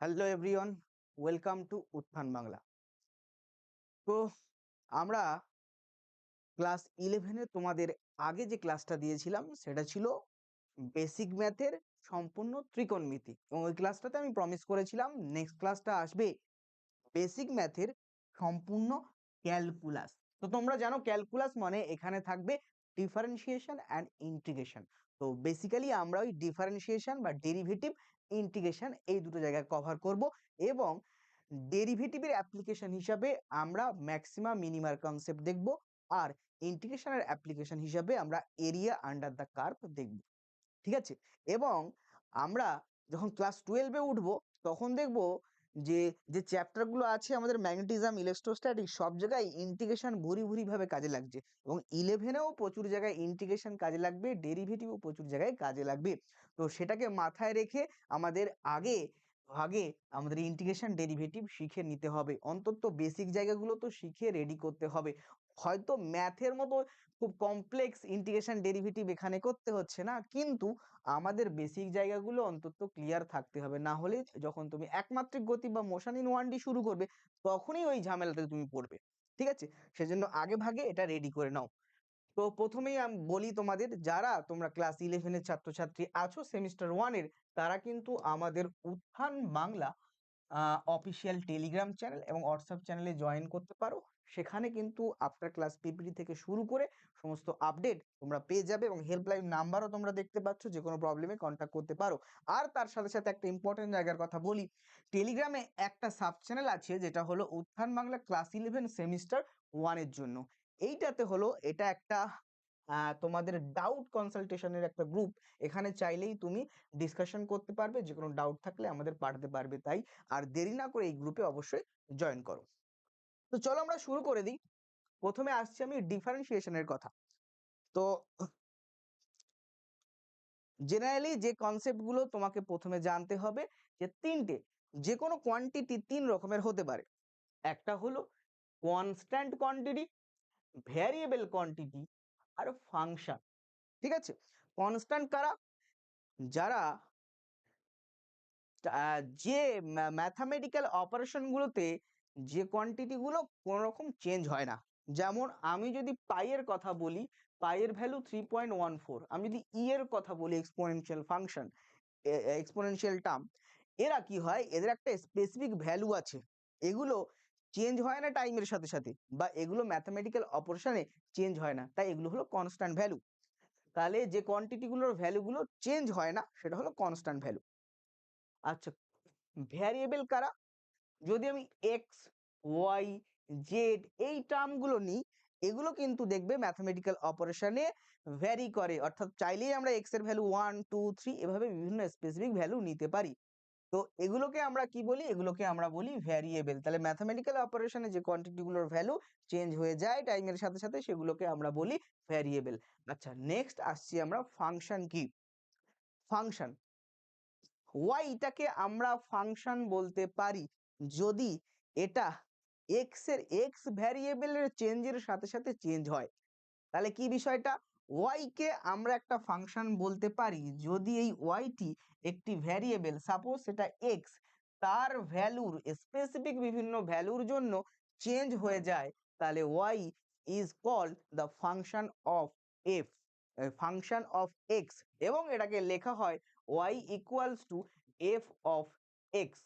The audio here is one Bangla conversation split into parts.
হ্যালো এভরিওয়ান, ওয়েলকাম টু উত্থান বাংলা। তো আমরা ক্লাস 11-এ তোমাদের আগে যে ক্লাসটা দিয়েছিলাম সেটা ছিল বেসিক ম্যাথের সম্পূর্ণ ত্রিকোণমিতি, এবং ওই ক্লাসটাতে আমি প্রমিস করেছিলাম নেক্সট ক্লাসটা আসবে বেসিক ম্যাথের সম্পূর্ণ ক্যালকুলাস। তো তোমরা জানো ক্যালকুলাস মানে এখানে থাকবে ডিফারেন্সিয়েশন অ্যান্ড ইন্টিগ্রেশন। তো বেসিক্যালি আমরা ওই ডিফারেন্সিয়েশন বা ডেরিভেটিভ, ইন্টিগ্রেশন এই দুটো জায়গায় কভার করব, এবং ডেরিভেটিভের অ্যাপ্লিকেশন হিসাবে আমরা ম্যাক্সিমা মিনিমার কনসেপ্ট দেখব, আর ইন্টিগ্রেশনের অ্যাপ্লিকেশন হিসাবে আমরা এরিয়া আন্ডার দ্য কার্ভ দেখব। ঠিক আছে? এবং আমরা যখন ক্লাস 12-এ উঠবো তখন দেখব যে যে চ্যাপ্টারগুলো আছে আমাদের ম্যাগনেটিজম, ইলেকট্রোস্ট্যাটিক্স, সব জায়গায় ইন্টিগ্রেশন ভুরি ভুরিভাবে কাজে লাগছে, এবং 11-এও প্রচুর জায়গায় ইন্টিগ্রেশন কাজে লাগবে, ডেরিভেটিভও প্রচুর জায়গায় কাজে লাগবে। তো সেটাকে মাথায় রেখে আমাদের আগে ভাগে আমাদের ইন্টিগ্রেশন ডেরিভেটিভ শিখে নিতে হবে, অন্তত বেসিক জায়গাগুলো তো শিখে রেডি করতে হবে। হয়তো ম্যাথের মতো খুব কমপ্লেক্স ইন্টিগ্রেশন ডেরিভেটিভ এখানে করতে হচ্ছে না, কিন্তু আমাদের বেসিক জায়গাগুলো অন্তত ক্লিয়ার থাকতে হবে, না হলে যখন তুমি একমাত্রিক গতি বা মোশন ইন 1D শুরু করবে তখনই ওই ঝামেলাতে তুমি পড়বে। ঠিক আছে? সেজন্য আগে ভাগে এটা রেডি করে নাও। তো প্রথমেই আমি বলি তোমাদের, যারা তোমরা ক্লাস 11-এর ছাত্রছাত্রী আছো সেমিস্টার 1-এর, তারা কিন্তু আমাদের উত্থান বাংলা অফিসিয়াল টেলিগ্রাম চ্যানেল এবং হোয়াটসঅ্যাপ চ্যানেলে জয়েন করতে পারো। সেখানে কিন্তু আফটার ক্লাস পিপিটি থেকে শুরু করে সমস্ত আপডেট তোমরা পেয়ে যাবে, এবং হেল্পলাইন নাম্বারও তোমরা দেখতে পাচ্ছ, যে কোনো প্রবলেমে কন্ট্যাক্ট করতে পারো। আর তার সাথে সাথে একটা ইম্পর্টেন্ট জায়গার কথা বলি, টেলিগ্রামে একটা সাব চ্যানেল আছে যেটা হলো উত্থান বাংলা ক্লাস 11 সেমিস্টার 1-এর জন্য। এইটাতে হলো এটা একটা তোমাদের ডাউট কনসালটেশনের একটা গ্রুপ। এখানে চাইলেই তুমি ডিসকাশন করতে পারবে, যে কোনো ডাউট থাকলে আমাদের পাঠাতে পারবে। তাই আর দেরি না করে এই গ্রুপে অবশ্যই জয়েন করো। তো চলো আমরা শুরু করে দিই। প্রথমে আসছি আমি ডিফারেন্সিয়েশনের কথা। তো জেনারেলি যে কনসেপ্ট গুলো তোমাকে প্রথমে জানতে হবে, যে তিনটে, যে কোনো কোয়ান্টিটি তিন রকমের হতে পারে। একটা হলো কনস্ট্যান্ট কোয়ান্টিটি, ভ্যারিয়েবল কোয়ান্টিটি, আর ফাংশন। ঠিক আছে? কনস্ট্যান্ট কারা? যারা যে ম্যাথামেটিক্যাল অপারেশন গুলোতে যে কোয়ান্টিটি গুলো কোনো রকম চেঞ্জ হয় না। যেমন আমি যদি পাই এর কথা বলি, পাই এর ভ্যালু 3.14। আমি যদি ই এর কথা বলি, এক্সপোনেনশিয়াল ফাংশন, এক্সপোনেনশিয়াল টার্ম, এরা কি হয়, এদের একটা স্পেসিফিক ভ্যালু আছে। এগুলো চেঞ্জ হয় না টাইমের সাথে সাথে, বা এগুলো ম্যাথামেটিক্যাল অপারেশনে চেঞ্জ হয় না, তাই এগুলো হলো কনস্ট্যান্ট ভ্যালু। তাহলে যে কোয়ান্টিটি গুলোর ভ্যালুগুলো চেঞ্জ হয় না সেটা হলো কনস্ট্যান্ট ভ্যালু। আচ্ছা, ভ্যারিয়েবল কারা? যদি আমি এক্স, ওয়াই, জেড এই টার্মগুলো নিই, এগুলো কিন্তু দেখবে ম্যাথমেটিক্যাল অপারেশনে ভ্যারি করে, অর্থাৎ চাইলেই আমরা এক্স এর ভ্যালু 1, 2, 3 এভাবে বিভিন্ন স্পেসিফিক ভ্যালু নিতে পারি। তো এগুলোকে আমরা কি বলি? এগুলোকে আমরা বলি ভ্যারিয়েবল। তাহলে ম্যাথমেটিক্যাল অপারেশনে যে কোয়ান্টিটিগুলোর ভ্যালু চেঞ্জ হয়ে যায় টাইমের সাথে সাথে, সেগুলোকে আমরা বলি ভ্যারিয়েবল। আচ্ছা, নেক্সট আসছি আমরা ফাংশন। কি ফাংশন? ওয়াইটাকে আমরা ফাংশন বলতে পারি যদি এটা এক্স এর এক্স ভ্যারিয়েবলের চেঞ্জের সাথে সাথে চেঞ্জ হয়। তাহলে কি বিষয়টা? ওয়াই কে আমরা একটা ফাংশন বলতে পারি যদি এই ওয়াইটি একটি ভ্যারিয়েবল, সাপোজ সেটা এক্স, তার ভ্যালুর স্পেসিফিক বিভিন্ন ভ্যালুর জন্য চেঞ্জ হয়ে যায়, তাহলে Y is called the function of F, function of X, এবং এটাকে লেখা হয় Y equals to F of X.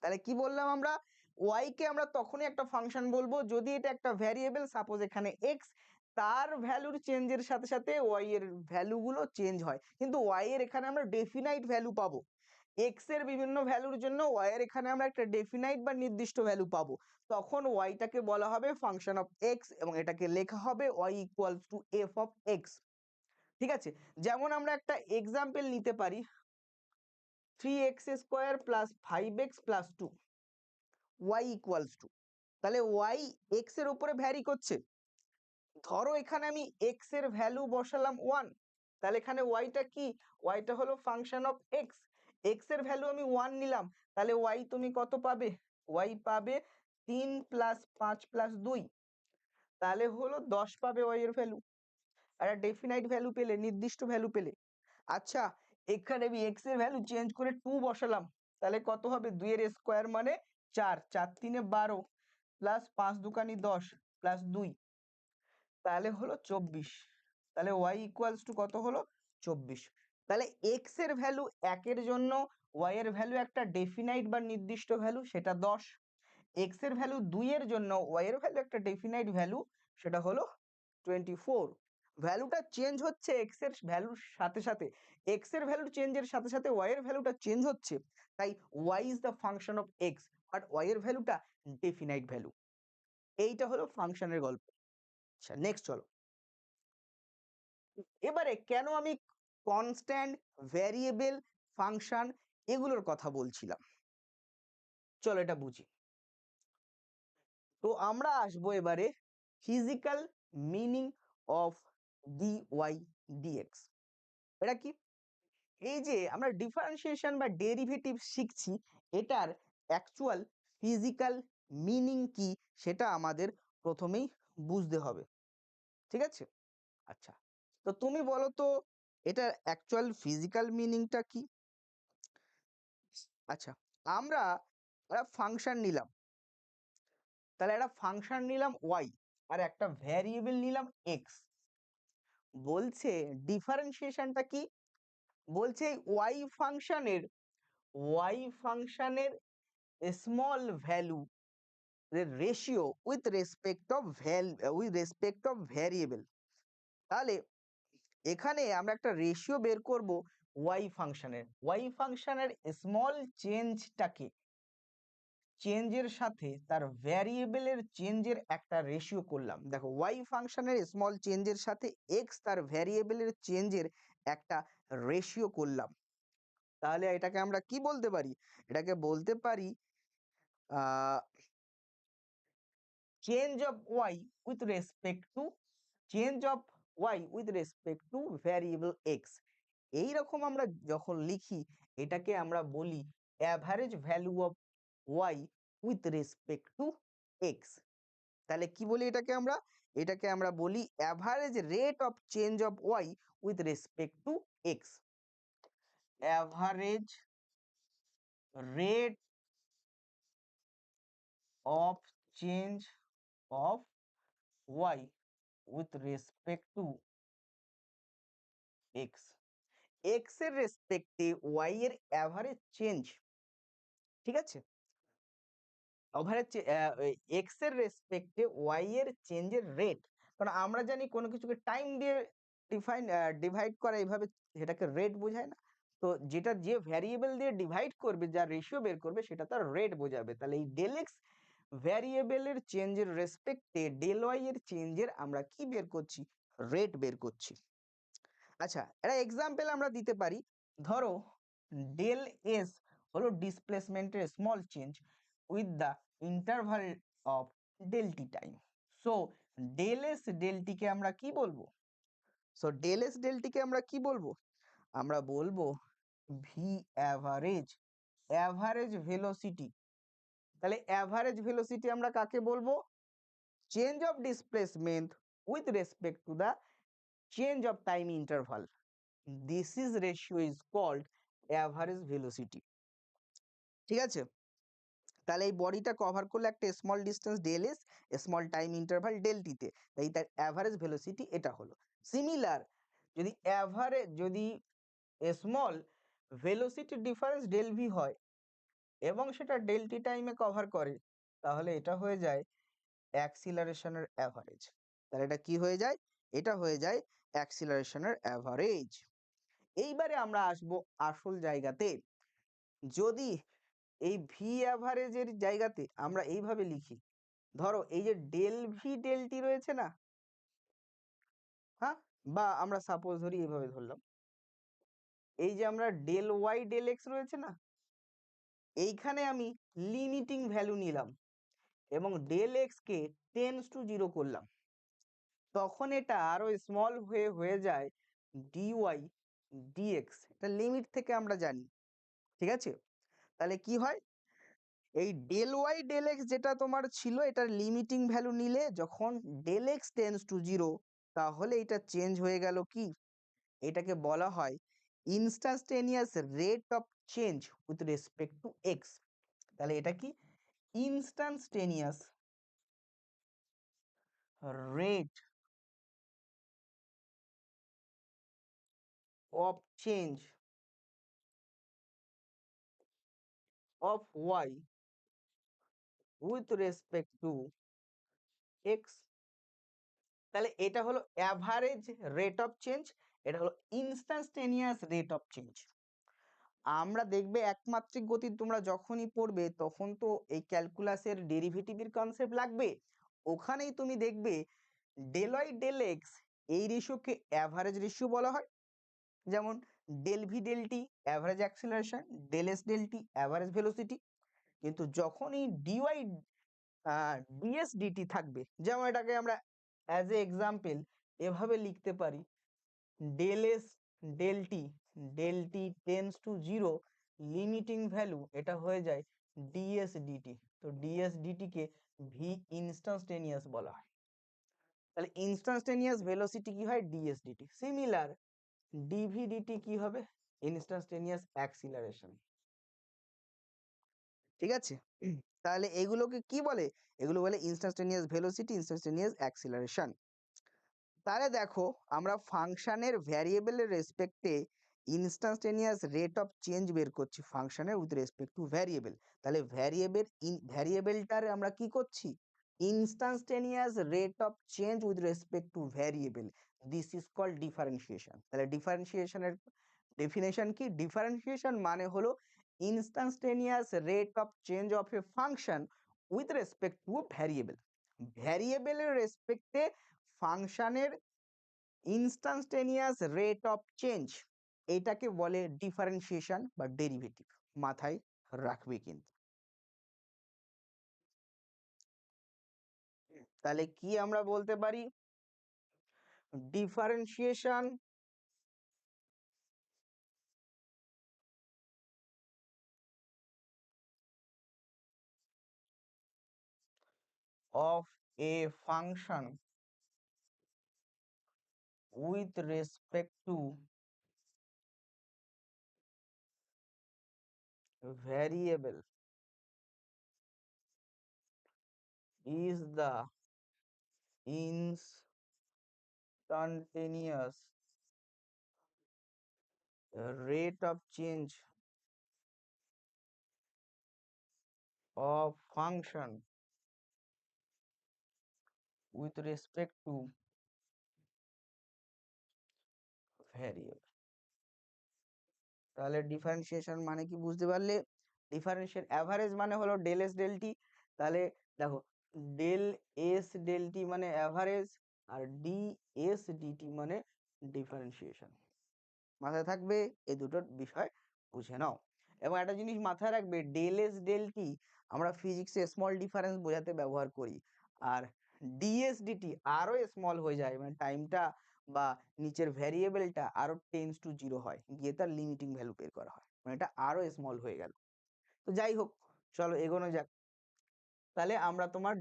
তাহলে কি বললাম আমরা? ওয়াই কে আমরা তখনই একটা ফাংশন বলবো যদি এটা একটা ভ্যারিয়েবল, সাপোজ এখানে এক্স, তার ভ্যালুর চেঞ্জের সাথে সাথে ওয়াই এর ভ্যালুগুলো চেঞ্জ হয়, কিন্তু ওয়াই এর এখানে আমরা ডেফিনাইট ভ্যালু পাবো। এক্স এর বিভিন্ন ভ্যালুর জন্য ওয়াই এর এখানে আমরা একটা ডেফিনাইট বা নির্দিষ্ট ভ্যালু পাবো, তখন ওয়াইটাকে বলা হবে ফাংশন অফ এক্স, এবং এটাকে লেখা হবে Y equals to F of X. ঠিক আছে? যেমন আমরা একটা এক্সাম্পল নিতে পারি, 3x² plus 5x plus 2 Y equals to, তাহলে ওয়াই এক্স এর উপরে ভ্যারি করছে। ধরো এখানে আমি এক্স এর ভ্যালু বসালাম 1, তাহলে এখানে ওয়াইটা কি? ওয়াইটা হলো ফাংশন অফ এক্স। এক্স এর ভ্যালু আমি 1 নিলাম, তাহলে ওয়াই তুমি কত পাবে? ওয়াই পাবে 3 প্লাস 5 প্লাস 2, তাহলে হলো 10 পাবে ওয়াই এর ভ্যালু। একটা ডেফিনাইট ভ্যালু পেলে, নির্দিষ্ট ভ্যালু পেলে। আচ্ছা, এখানে আমি এক্স এর ভ্যালু চেঞ্জ করে 2 বসালাম, তাহলে কত হবে? 2 এর স্কোয়ার মানে 4, 4 3 12 প্লাস 5 দুকানি 10 প্লাস 2, তাহলে হলো 24। তাহলে y ইকুয়ালস টু কত হলো? 24। তাহলে এক্স এর ভ্যালু 1 এর জন্য y এর ভ্যালু একটা ডেফিনাইট বা নির্দিষ্ট ভ্যালু, সেটা 10। এক্স এর ভ্যালু 2 এর জন্য y এর ভ্যালু একটা ডেফিনাইট ভ্যালু, সেটা হলো 24। ভ্যালুটা চেঞ্জ হচ্ছে এক্স এর ভ্যালুর সাথে সাথে, এক্স এর ভ্যালু চেঞ্জের সাথে সাথে y এর ভ্যালুটা চেঞ্জ হচ্ছে, তাই y is the function of x, but y এর ভ্যালুটা ডেফিনাইট ভ্যালু। এইটা হলো ফাংশনের গল্প। আচ্ছা নেক্সট চলো, এবারে কেন আমি কনস্ট্যান্ট, ভ্যারিয়েবল, ফাংশন এগুলোর কথা বলছিলাম, চলো এটা বুঝি। তো আমরা আসবো এবারে physical meaning of D Y D X. এটা কি? এই যে আমরা ডিফারেন্সিয়েশন বা ডেরিভেটিভ শিখছি, এটার অ্যাকচুয়াল ফিজিক্যাল মিনিং কি সেটা আমাদের প্রথমেই বুঝতে হবে, ঠিক আছে? আচ্ছা, তো তুমি বলো তো এটার অ্যাকচুয়াল ফিজিক্যাল মিনিংটা কি? আচ্ছা, আমরা একটা ফাংশন নিলাম, তাহলে একটা ফাংশন নিলাম y আর একটা ভ্যারিয়েবল নিলাম x। বলছে ডিফারেন্সিয়েশনটা কি? বলছে y ফাংশনের small value ratio with respect of variable. তাহলে এখানে আমরা একটা রেশিও বের করব y ফাংশনের স্মল চেঞ্জটাকে, চেঞ্জের সাথে তার ভ্যারিয়েবলের চেঞ্জের একটা রেশিও করলাম। দেখো y ফাংশনের স্মল চেঞ্জের সাথে x তার ভ্যারিয়েবলের চেঞ্জের একটা রেশিও করলাম, তাহলে এটাকে আমরা কি বলতে পারি? এটাকে বলতে পারি change of y with respect to variable x। এইরকম আমরা যখন লিখি এটাকে আমরা বলি average value of y with respect two x। তাহলে কি বলি এটাকে আমরা? এটাকে আমরা বলি average rate of change of y with respect two x। Average rate of change of y with respect two x। x এর রেসপেক্টে y এর অ্যাভারেজ চেঞ্জ, ঠিক আছে? এক্স এর রেসপেক্টে ওয়াই এর চেঞ্জের রেট, কারণ আমরা জানি কোনো কিছুকে টাইম দিয়ে ডিভাইড করা এইভাবে, সেটাকে রেট বোঝায় না। তো যেটা যে ভ্যারিয়েবল দিয়ে ডিভাইড করবে, যা রেশিও বের করবে, সেটা তার রেট বোঝাবে। তাহলে এই ডেল এক্স ভ্যারিয়েবলের চেঞ্জের রেসপেক্টে ডেল ওয়াই এর চেঞ্জের আমরা কি বের করছি? রেট বের করছি। আচ্ছা, একটা এক্সাম্পল আমরা দিতে পারি। ধরো ডেল এস হলো ডিসপ্লেসমেন্টের small change with the interval of del T time. So del S del T কে আমরা কি বলবো? আমরা বলবো ভি অ্যাভারেজ, অ্যাভারেজ ভেলোসিটি। তাহলে অ্যাভারেজ ভেলোসিটি আমরা কাকে বলবো? Change of displacement with respect to the change of time interval. This is ratio is called average velocity, ঠিক আছে? তাহলে এই বডিটা কভার করলে একটা small distance del S, small time interval del টিতে, তাই তার অ্যাভারেজ ভেলোসিটি এটা হলো। সিমিলার যদি small velocity difference del V হয় এবং সেটা ডেল টি টাইমে কভার করে, তাহলে এটা হয়ে যায় অ্যাক্সিলারেশনের অ্যাভারেজ। তাহলে এটা কি হয়ে যায়? এটা হয়ে যায় অ্যাক্সিলারেশনের অ্যাভারেজ। এইবারে আমরা আসবো আসল জায়গাতে। যদি এই ভি অ্যাভারেজের জায়গাতে আমরা এইভাবে লিখি, ধরো এই যে ডেল ভি ডেল টি রয়েছে না, হ্যাঁ, বা আমরা সাপোজ ধরি এইভাবে ধরলাম, এই যে আমরা ডেল ওয়াই ডেল এক্স রয়েছে না, এইখানে আমি লিমিটিং ভ্যালু নিলাম এবং ডেল এক্স কে টেন্স টু 0 করলাম, তখন এটা আরো স্মল হয়ে যায় ডি ওয়াই ডিএক্স। এটা লিমিট থেকে আমরা জানি, ঠিক আছে? তাহলে কি হয়? এই ডেল ওয়াই ডেল এক্স যেটা তোমার ছিল, এটার লিমিটিং ভ্যালু নিলে যখন ডেল এক্স টেন্স টু 0, তাহলে এটা চেঞ্জ হয়ে গেল কি? এটাকে বলা হয় instantaneous rate of change with respect to X. তাহলে এটা কি instantaneous rate of change of Y with respect to X. তাহলে এটা হলো অ্যাভারেজ রেট অফ চেঞ্জ, এটা হলো ইনস্ট্যান্টেনিয়াস রেট অফ চেঞ্জ। আমরা দেখবে একমাত্রিক গতি তোমরা যখনই পড়বে তখন তো এই ক্যালকুলাসের ডেরিভেটিভের কনসেপ্ট লাগবে। ওখানেই তুমি দেখবে ডেল ওয়াই ডেল এক্স এই রেশিওকে অ্যাভারেজ রেশিও বলা হয়। যেমন del V del T average acceleration, del S del T average velocity. কিন্তু যখনই ডিওয়াই ডিএস ডিটি থাকবে, যেমন এটাকে আমরা অ্যাজ এ এক্সাম্পল এভাবে লিখতে পারি, del S del T tends to zero, limiting value এটা হয়ে যায় ডিএস ডিটি। তো ডিএস ডিটি কে ভি ইনস্ট্যান্টেনিয়াস বলা হয়। তাহলে ইনস্ট্যান্টেনিয়াস ভেলোসিটি কি হয় D S D T. Similar D V D T কি হবে ইনস্ট্যান্টেনিয়াস অ্যাক্সিলারেশন। ঠিক আছে, তাহলে এগুলোকে কি বলে, এগুলো বলে ইনস্ট্যান্টেনিয়াস ভেলোসিটি, ইনস্ট্যান্টেনিয়াস অ্যাক্সিলারেশন। তাহলে দেখো আমরা ফাংশনের ভ্যারিয়েবলের রেসপেক্টে ইনস্ট্যান্টেনিয়াস রেট অফ চেঞ্জ বের করছি ফাংশনের উইথ রেসপেক্ট টু ভ্যারিয়েবল। তাহলে ভ্যারিয়েবলটার আমরা কি করছি, instantaneous rate of change with respect to variable, this is called differentiation. তাহলে ডিফারেন্সিয়েশনের ডেফিনেশন কি, ডিফারেন্সিয়েশন মানে হলো instantaneous rate of change of a function with respect to variable. ভ্যারিয়েবলের রেসপেক্টে ফাংশনের ইনস্ট্যান্টেনিয়াস রেট অফ চেঞ্জ, এটাকে বলে ডিফারেন্সিয়েশন বা ডেরিভেটিভ। মাথায় রাখবে কিন্তু। তাহলে কি আমরা বলতে পারি, differentiation of a function with respect to variable is the instantaneous rate of change of function with respect to variable। তাহলে ডিফারেন্সিয়েশন মানে কি বুঝতে পারলে, ডিফারেন্সিয়েশন অ্যাভারেজ মানে হলো ডেল এস ডেল টি। তাহলে দেখো ডেল এস ডেল টি মানে অ্যাভারেজ, আর ডি এস ডিটি মানে ডিফারেন্সিয়েশন। মাথায় থাকবে, এই দুটোর বিষয় বুঝে নাও। এবং একটা জিনিস মাথায় রাখবে, ডেল এস ডেল টি আমরা ফিজিক্সে স্মল ডিফারেন্স বোঝাতে ব্যবহার করি, আর ডিএস ডিটি আরো স্মল হয়ে যায়, মানে টাইমটা বা নিচের ভ্যারিয়েবলটা আরো টেন্স টু জিরো হয়, গিয়ে তার লিমিটিং ভ্যালু বের করা হয়, মানে এটা আরো স্মল হয়ে গেল। তো যাই হোক, চলো এগোনো যাক। তাহলে আমরা তোমার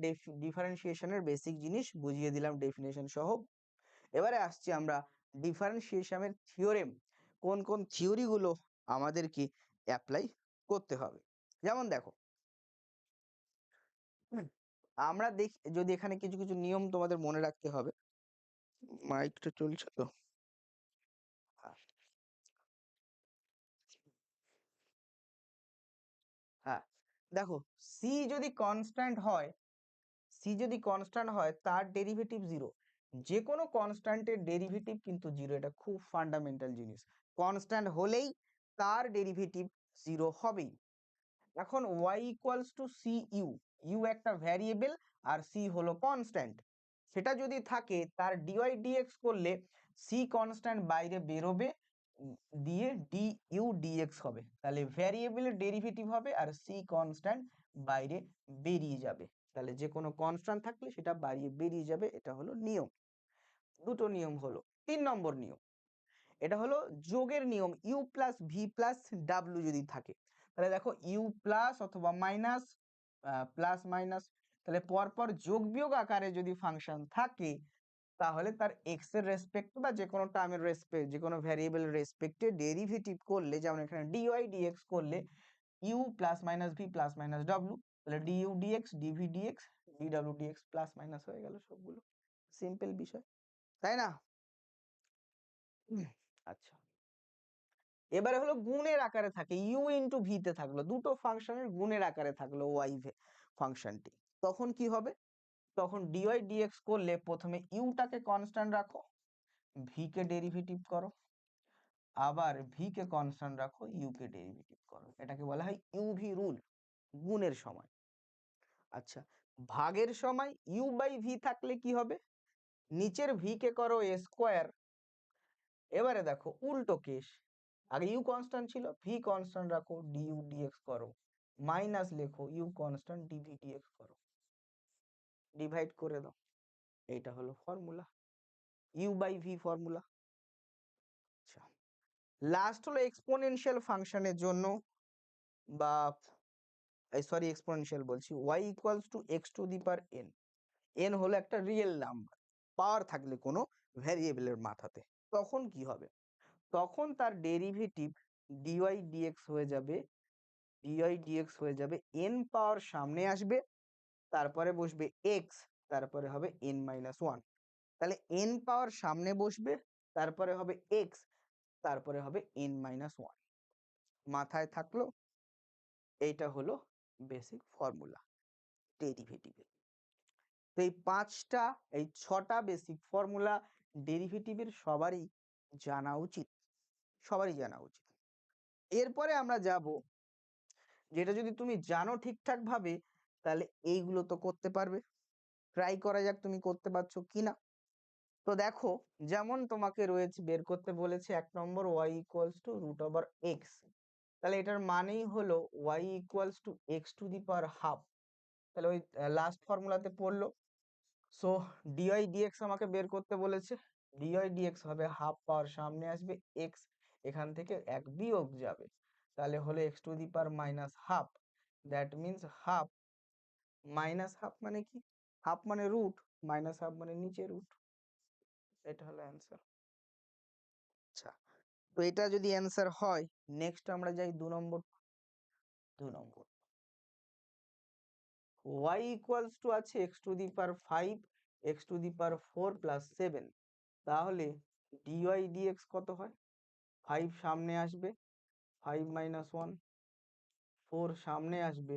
ডিফারেন্সিয়েশনের বেসিক জিনিস বুঝিয়ে দিলাম ডেফিনেশন সহ। এবারে আসছি আমরা ডিফারেন্সিয়েশনের থিওরেম, কোন কোন থিওরি গুলো আমাদেরকে অ্যাপ্লাই করতে হবে। যেমন দেখো, আমরা দেখি যদি এখানে কিছু কিছু নিয়ম তোমাদের মনে রাখতে হবে। মাইকটা চলছে তো? হ্যাঁ, হ্যাঁ, দেখো সি যদি কনস্ট্যান্ট হয়, সি যদি কনস্ট্যান্ট হয় তার ডেরিভেটিভ জিরো। যে কোনো কনস্ট্যান্টের ডেরিভেটিভ কিন্তু জিরো, এটা খুব ফান্ডামেন্টাল জিনিস। কনস্ট্যান্ট হলেই তার ডেরিভেটিভ জিরো হবেই। এখন y equals to C U, U একটা ভ্যারিয়েবল আর সি হলো কনস্ট্যান্ট, সেটা যদি থাকে তার ডিওয়াই ডিএক্স করলে সি কনস্ট্যান্ট বাইরে বেরোবে, দিয়ে ডি ইউ ডিএক্স হবে। তাহলে ভ্যারিয়েবলের ডেরিভেটিভ হবে আর সি কনস্ট্যান্ট বাইরে বেরিয়ে যাবে। তাহলে যে কোনো কনস্ট্যান্ট থাকলে সেটা বাইরে বেরিয়ে যাবে, এটা হলো নিয়ম। দুটো নিয়ম হলো। 3 নম্বর নিয়ম, এটা হলো যোগের নিয়ম, U plus V plus W যদি থাকে, তাহলে দেখো ইউ প্লাস অথবা মাইনাস, প্লাস মাইনাস, তাহলে পরপর যোগ বিয়োগ আকারে যদি ফাংশন থাকে তাহলে তার এক্স এর রেসপেক্ট বা যে কোনো টার্মের রেসপেক্ট, যে কোনো ভ্যারিয়েবল রেসপেক্টে ডেরিভেটিভ করলে, যেমন এখানে ডিওয়াই ডিএক্স করলে u plus minus v plus minus ডব্লিউ, তাহলে ডিইউ ডিএক্স ডিভি ডিএক্স ডিডব্লিউ ডিএক্স প্লাস মাইনাস হয়ে গেল সবগুলো। সিম্পল বিষয়, তাই না? আচ্ছা, এবারে হলো গুণের আকারে থাকে, ইউ ইন্টু ভি তে থাকলো, দুটো ফাংশনের গুণের আকারে থাকলো ওয়াই ফাংশনটি, তখন কি হবে? তখন ডিওয়াই ডিএক্স করলে প্রথমে ইউটাকে কনস্ট্যান্ট রাখো, ভি কে ডেরিভেটিভ করো, আবার ভি কে কনস্ট্যান্ট রাখো, ইউ কে ডেরিভেটিভ করো, এটাকে বলা হয় ইউভি রুল গুণের সময়। আচ্ছা, ভাগের সময় ইউ বাই ভি থাকলে কি হবে? নিচের ভি কে করো এ স্কোয়ার, এবারে দেখো উল্টো কেস, আগে ইউ কনস্ট্যান্ট ছিল, ভি কনস্ট্যান্ট রাখো, ডিইউ ডিএক্স করো, মাইনাস লেখো ইউ কনস্ট্যান্ট ডিভি ডিএক্স করো, ডিভাইড করে দাও, এইটা হলো formula, U by V formula. আচ্ছা, লাস্ট হলো এক্সপোনেনশিয়াল ফাংশনের জন্য, বা সরি এক্সপোনেনশিয়াল বলছি, y equals to X to the power n, n হলো একটা রিয়েল নাম্বার, পাওয়ার থাকলে কোনো ভ্যারিয়েবলের মাথাতে, তখন কি হবে? তখন তার ডেরিভেটিভ ডিওয়াই ডিএক্স হয়ে যাবে, ডিওয়াই ডিএক্স হয়ে যাবে n পাওয়ার সামনে আসবে, তারপরে বসবে x, তারপরে হবে n মাইনাস ওয়ান, তাহলে n পাওয়ার সামনে বসবে, তারপরে হবে x, তারপরে হবে n মাইনাস ওয়ান, মাথায় থাকলো? এইটা হলো বেসিক ফর্মুলা ডেরিভেটিভের। তো এই ছটা বেসিক ফর্মুলা ডেরিভেটিভের সবারই জানা উচিত, সবারই জানা উচিত। এরপরে আমরা যাব, যেটা যদি তুমি জানো ঠিকঠাক ভাবে, তাহলে এইগুলো তো করতে পারবে। ট্রাই করা যাক তুমি করতে পারছো কিনা। তো দেখো, যেমন তোমাকে রয়েছে বের করতে বলেছে 1 নম্বর y equals to root over X, তাহলে এটার মানেই হলো y equals to X to the power half, তাহলে ওই লাস্ট ফর্মুলাতে পড়লো। সো ডিওয়াই ডিএক্স আমাকে বের করতে বলেছে, ডিওয়াই ডিএক্স হবে হাফ পাওয়ার সামনে আসবে এক্স, এখান থেকে এক বিয়োগ যাবে, তাহলে হলো x to the power minus half, that means half, minus half মানে কি? হাফ মানে রুট, মাইনাস হাফ মানে নিচে রুট, এটা হলো অ্যান্সার। আচ্ছা, তো এটা যদি অ্যান্সার হয়, নেক্সট আমরা যাই 2 নম্বর y ইকুয়ালস টু আছে x to the power 5 x to the power 4 plus 7, তাহলে ডিওয়াই ডিএক্স কত হয়? 5 সামনে আসবে, 5 মাইনাস 1, 4 সামনে আসবে,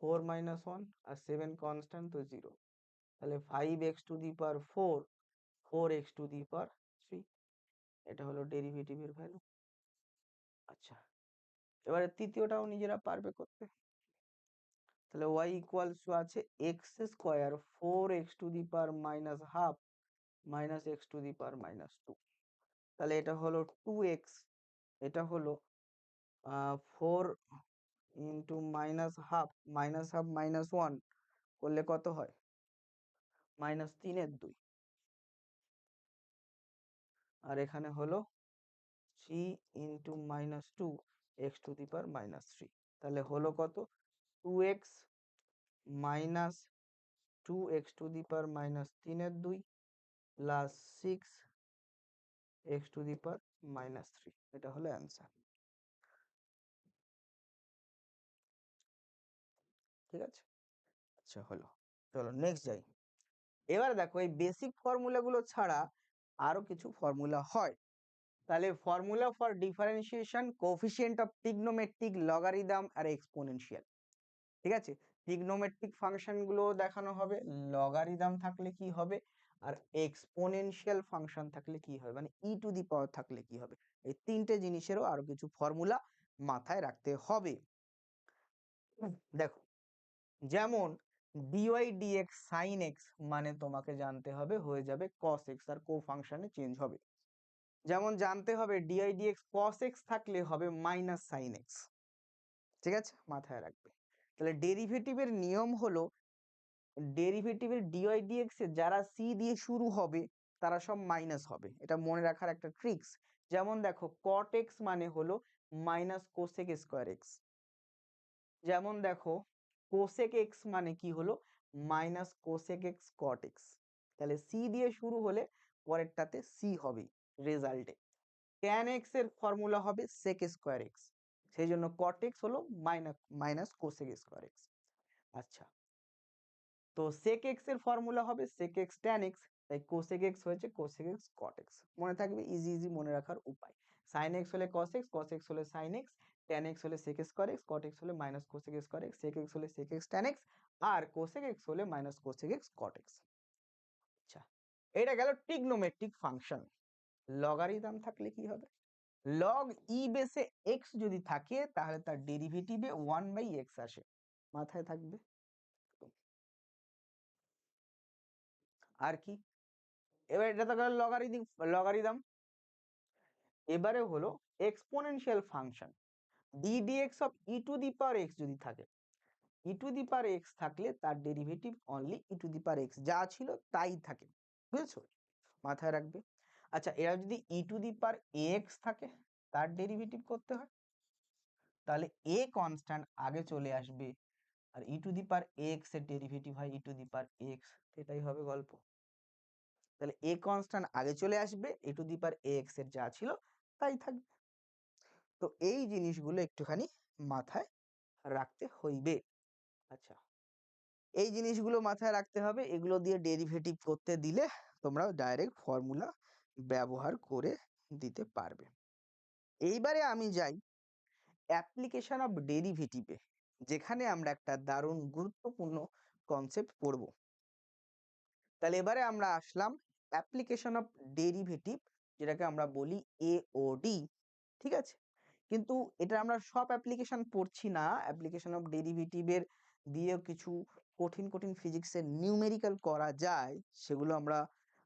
4 মাইনাস 1, আর 7 কনস্ট্যান্ট তো 0, তাহলে 5x two the power 4, 4x two the পাওয়ার 3, এটা হলো ডেরিভেটিভের ভ্যালু। আচ্ছা, এবারে তৃতীয়টাও নিজেরা পারবে করতে, তাহলে y ইকুয়ালস টু আছে x square 4x two the power minus half minus x to the power minus 2, তাহলে এটা হলো 2x, এটা হলো 4 ইন্টু মাইনাস হাফ মাইনাস 1 করলে কত হয়? মাইনাস 3/2, আর এখানে হলো 3 into minus 2 x to the power minus 3, তাহলে হলো কত? 2x minus 2x two the power minus 3/2 plus 6x two the power minus 3, এটা হলো অ্যান্সার। ঠিক আছে, আচ্ছা হলো, চলো নেক্সট যাই। এবার দেখো, এই বেসিক ফর্মুলাগুলো ছাড়া আরো কিছু ফর্মুলা হয়, তাহলে formula for differentiation, coefficient of trigonometric, logarithm আর এক্সপোনেনশিয়াল। ঠিক আছে, ট্রিগনোমেট্রিক ফাংশন গুলো দেখানো হবে, লগারিদম থাকলে কি হবে, আর এক্সপোনেনশিয়াল ফাংশন থাকলে কি হবে, মানে ই টু দি পাওয়ার থাকলে কি হবে, এই তিনটে জিনিসেরও আরো কিছু ফর্মুলা মাথায় রাখতে হবে। দেখো, যেমন ডিওয়াই ডিএক্স সাইন এক্স মানে তোমাকে জানতে হবে হয়ে যাবে কস এক্স, আর কো ফাংশনে চেঞ্জ হবে। যেমন জানতে হবে ডিআই ডিএক্স কস এক্স থাকলে হবে মাইনাস সাইন এক্স, ঠিক আছে, মাথায় রাখবে। তাহলে ডেরিভেটিভের নিয়ম হলো, ডেরিভেটিভের ডিআই ডিএক্স এ যারা সি দিয়ে শুরু হবে তারা সব মাইনাস হবে, এটা মনে রাখার একটা ট্রিক্স। যেমন দেখো, কট এক্স মানে হলো মাইনাস কোসেক স্কোয়ার এক্স, যেমন দেখো কোসেক এক্স মানে কি হলো minus cosec x cot x, তাহলে সি দিয়ে শুরু হলে পরেরটাতে সি হবে রেজাল্টে। ট্যান এক্স এর ফর্মুলা হবে সেক স্কোয়ার এক্স, সেই জন্য কট এক্স হলো মাইনাস কোসেক স্কোয়ার এক্স। আচ্ছা, তো সেক এক্স এর ফর্মুলা হবে সেক এক্স ট্যান এক্স, তাই কোসেক এক্স হয়েছে কোসেক এক্স কট এক্স। মনে থাকবে, ইজি ইজি মনে রাখার উপায়। সাইন এক্স হলে কস এক্স, কস এক্স হলে সাইন এক্স, ট্যান এক্স হলে sec square x, cot x হলে minus cosec square x, sec x হলে সেক এক্স ট্যান এক্স, আর কোসেক এক্স হলে minus cosec x cot x. আচ্ছা, এটা গেল ট্রিগনোমেট্রিক ফাংশন। লগারিদম থাকলে কি হবে? লগ ই বেসে এক্স যদি থাকে তাহলে তার ডেরিভেটিভে 1/x আসে, মাথায় থাকবে। আর কি, এবার এটা তো গেল লগারিদম। এবারে হলো exponential function. D D X of E to the power X যদি থাকে, E to the power X থাকলে তার derivative only E to the power X, যা ছিল তাই থাকে, বুঝেছো? মাথায় রাখবে। আচ্ছা, এরা যদি ই টু দি পাওয়ার এক্স থাকে তার ডেরিভেটিভ করতে হয়, তাহলে এ কনস্ট্যান্ট আগে চলে আসবে, আর ই টু দি পাওয়ার এক্স এর ডেরিভেটিভ হয় ই টু দি পাওয়ার এক্স, এটাই হবে গল্প। তাহলে এ কনস্ট্যান্ট আগে চলে আসবে, এ টু দি পাওয়ার এক্স এর যা ছিল তাই থাকবে। তো এই জিনিসগুলো একটুখানি মাথায় রাখতে হইবে। আচ্ছা, এই জিনিসগুলো মাথায় রাখতে হবে, এগুলো দিয়ে ডেরিভেটিভ করতে দিলে তোমরা ডাইরেক্ট ফর্মুলা ব্যবহার করে দিতে পারবে। এইবারে আমি যাই অ্যাপ্লিকেশন অফ ডেরিভেটিভে, যেখানে আমরা একটা দারুণ গুরুত্বপূর্ণ কনসেপ্ট পড়ব। তাহলে এবারে আমরা আসলাম অ্যাপ্লিকেশন অফ ডেরিভেটিভ, যেটাকে আমরা বলি এওডি, ঠিক আছে? কিন্তু এটা আমরা সব অ্যাপ্লিকেশন পড়ছি না, অ্যাপ্লিকেশন অফ ডেরিভেটিভের দিয়েও কিছু কঠিন কঠিন ফিজিক্সের নিউমেরিক্যাল করা যায়, সেগুলো আমরা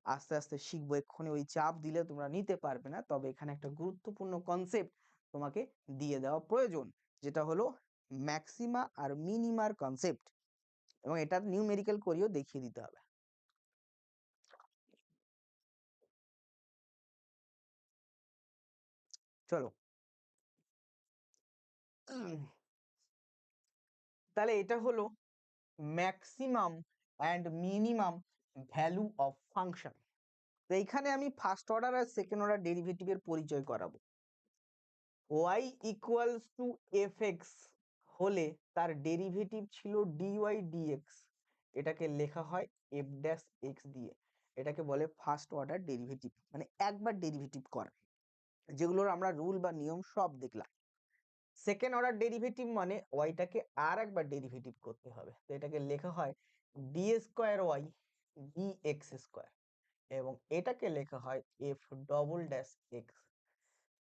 আস্তে আস্তে শিখবো। এক্ষুনি ওই চাপ দিলে তোমরা নিতে পারবে না, তবে এখানে একটা গুরুত্বপূর্ণ কনসেপ্ট তোমাকে দিয়ে দেওয়া প্রয়োজন, যেটা হলো ম্যাক্সিমা আর মিনিমার কনসেপ্ট, এবং এটা নিউমেরিক্যাল করিও দেখিয়ে দিতে হবে। চলো, তাহলে এটা হলো maximum and minimum value of function. তো এইখানে আমি ফার্স্ট অর্ডার আর সেকেন্ড অর্ডার ডেরিভেটিভের পরিচয় করাবো। y equals to F x হলে তার ডেরিভেটিভ ছিল ডিওয়াই ডিএক্স, এটাকে লেখা হয় এফ ড্যাশ এক্স দিয়ে। এটাকে বলে ফার্স্ট অর্ডার ডেরিভেটিভ, মানে একবার ডেরিভেটিভ করা, যেগুলোর আমরা রুল বা নিয়ম সব দেখলাম। সেকেন্ড অর্ডার ডেরিভেটিভ মানে ওয়াইটাকে আর একবার ডেরিভেটিভ করতে হবে, তো এটাকে লেখা হয় D square Y D X square, এবং এটাকে লেখা হয় এফ ডবল ড্যাশ এক্স।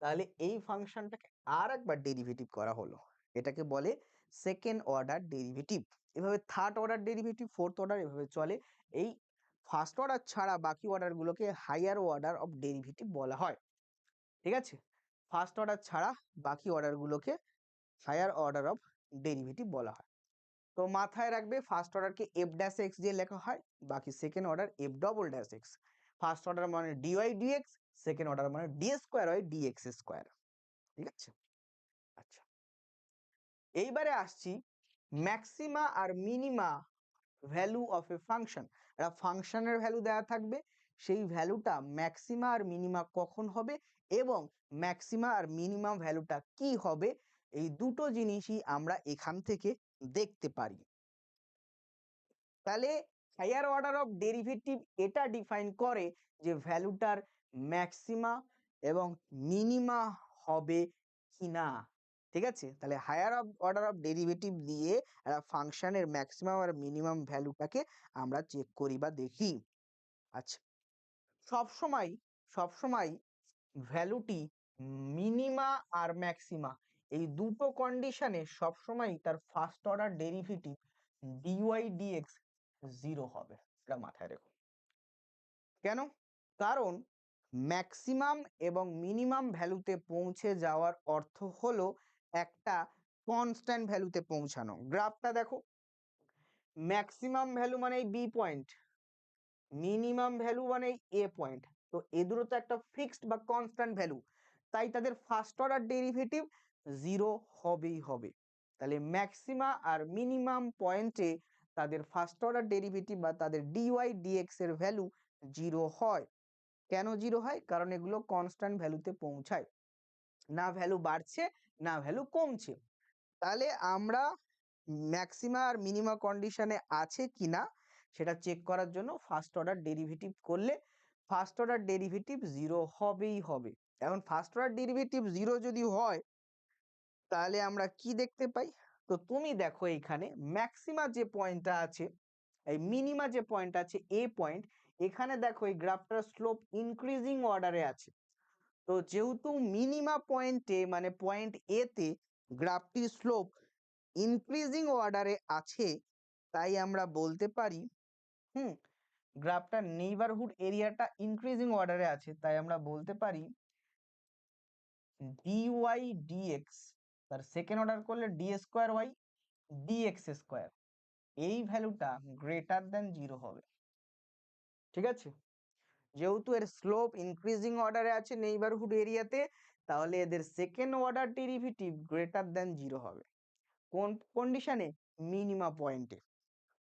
তাহলে এই ফাংশনটাকে আর একবার ডেরিভেটিভ করা হলো, এটাকে বলে সেকেন্ড অর্ডার ডেরিভেটিভ। এভাবে third order derivative, fourth order এভাবে চলে। এই ফার্স্ট অর্ডার ছাড়া বাকি অর্ডারগুলোকে হায়ার অর্ডার অফ ডেরিভেটিভ বলা হয়, ঠিক আছে? ফার্স্ট অর্ডার ছাড়া বাকি অর্ডারগুলোকে হায়ার অর্ডার অফ ডেরিভেটিভ বলা হয়। তো মাথায় রাখবে, ফার্স্ট অর্ডারকে এফ ড্যাশ এক্স দিয়ে লেখা হয়, বাকি second order F double dash x. First order মানে ডিওয়াই ডিএক্স, সেকেন্ড অর্ডার মানে D square Y dx square, ঠিক আছে? আচ্ছা, এইবারে আসছি ম্যাক্সিমা আর minima value of a function. একটা ফাংশনের ভ্যালু দেওয়া থাকবে, সেই ভ্যালুটা ম্যাক্সিমা আর মিনিমা কখন হবে এবং ম্যাক্সিমা আর মিনিমাম ভ্যালুটা কি হবে, এই দুটো জিনিসই আমরা এখান থেকে দেখতে পারি। তাহলে হায়ার অর্ডার অফ ডেরিভেটিভ এটা ডিফাইন করে যে ভ্যালুটার ম্যাক্সিমা এবং মিনিমা হবে কিনা, ঠিক আছে? তাহলে হায়ার অর্ডার অফ ডেরিভেটিভ দিয়ে একটা ফাংশনের ম্যাক্সিমাম আর মিনিমাম ভ্যালুটাকে আমরা চেক করি বা দেখি। আচ্ছা, সবসময় সবসময় ভ্যালুটি মিনিমা আর ম্যাক্সিমা এই দুটো কন্ডিশনে সবসময় তার first order derivative D Y D X 0 হবে, এটা মাথায় রেখো। কেন? কারণ ম্যাক্সিমাম এবং মিনিমাম ভ্যালুতে পৌঁছে যাওয়ার অর্থ হলো একটা কনস্ট্যান্ট ভ্যালুতে পৌঁছানো। গ্রাফটা দেখো, ম্যাক্সিমাম ভ্যালু মানে বি পয়েন্ট, মিনিমাম ভ্যালু মানে এ পয়েন্ট, তো এ দুটো তো একটা ফিক্সড বা কনস্ট্যান্ট ভ্যালু, তাই তাদের ফার্স্ট অর্ডার ডেরিভেটিভ 0 হবেই হবে। তাহলে ম্যাক্সিমা আর মিনিমাম পয়েন্টে তাদের ফার্স্ট অর্ডার ডেরিভেটিভ বা তাদের ডিওয়াই ডিএক্স এর ভ্যালু জিরো হয়। কেন জিরো হয়? কারণ এগুলো কনস্ট্যান্ট ভ্যালুতে পৌঁছায়, না ভ্যালু বাড়ছে না ভ্যালু কমছে। তাহলে আমরা ম্যাক্সিমা আর মিনিমা কন্ডিশনে আছে কিনা সেটা চেক করার জন্য ফার্স্ট অর্ডার ডেরিভেটিভ করলে ফার্স্ট অর্ডার ডেরিভেটিভ জিরো হবেই হবে। এখন ফার্স্ট অর্ডার ডেরিভেটিভ জিরো যদি হয় তাহলে আমরা কি দেখতে পাই? তো তুমি দেখো এইখানে ম্যাক্সিমা যে পয়েন্টটা আছে, এই মিনিমা যে পয়েন্ট আছে এ পয়েন্ট, এখানে দেখো এই গ্রাফটার স্লোপ ইনক্রিজিং অর্ডারে আছে। তো যেহেতু মিনিমা পয়েন্টে মানে পয়েন্ট এ তে গ্রাফটির স্লোপ ইনক্রিজিং অর্ডারে আছে, তাই আমরা বলতে পারি গ্রাফটার নেইবারহুড এরিয়াটা ইনক্রিজিং অর্ডারে আছে, তাই আমরা বলতে পারি ডিওয়াই ডিএক্স তার সেকেন্ড অর্ডার করলে D square Y dx square, এই ভ্যালুটা গ্রেটার দেন জিরো হবে। ঠিক আছে, যেহেতু এর স্লোপ ইনক্রিজিং অর্ডারে আছে নেইবারহুড এরিয়াতে, তাহলে এদের second order derivative greater than zero হবে। কোন কন্ডিশনে? মিনিমা পয়েন্টে।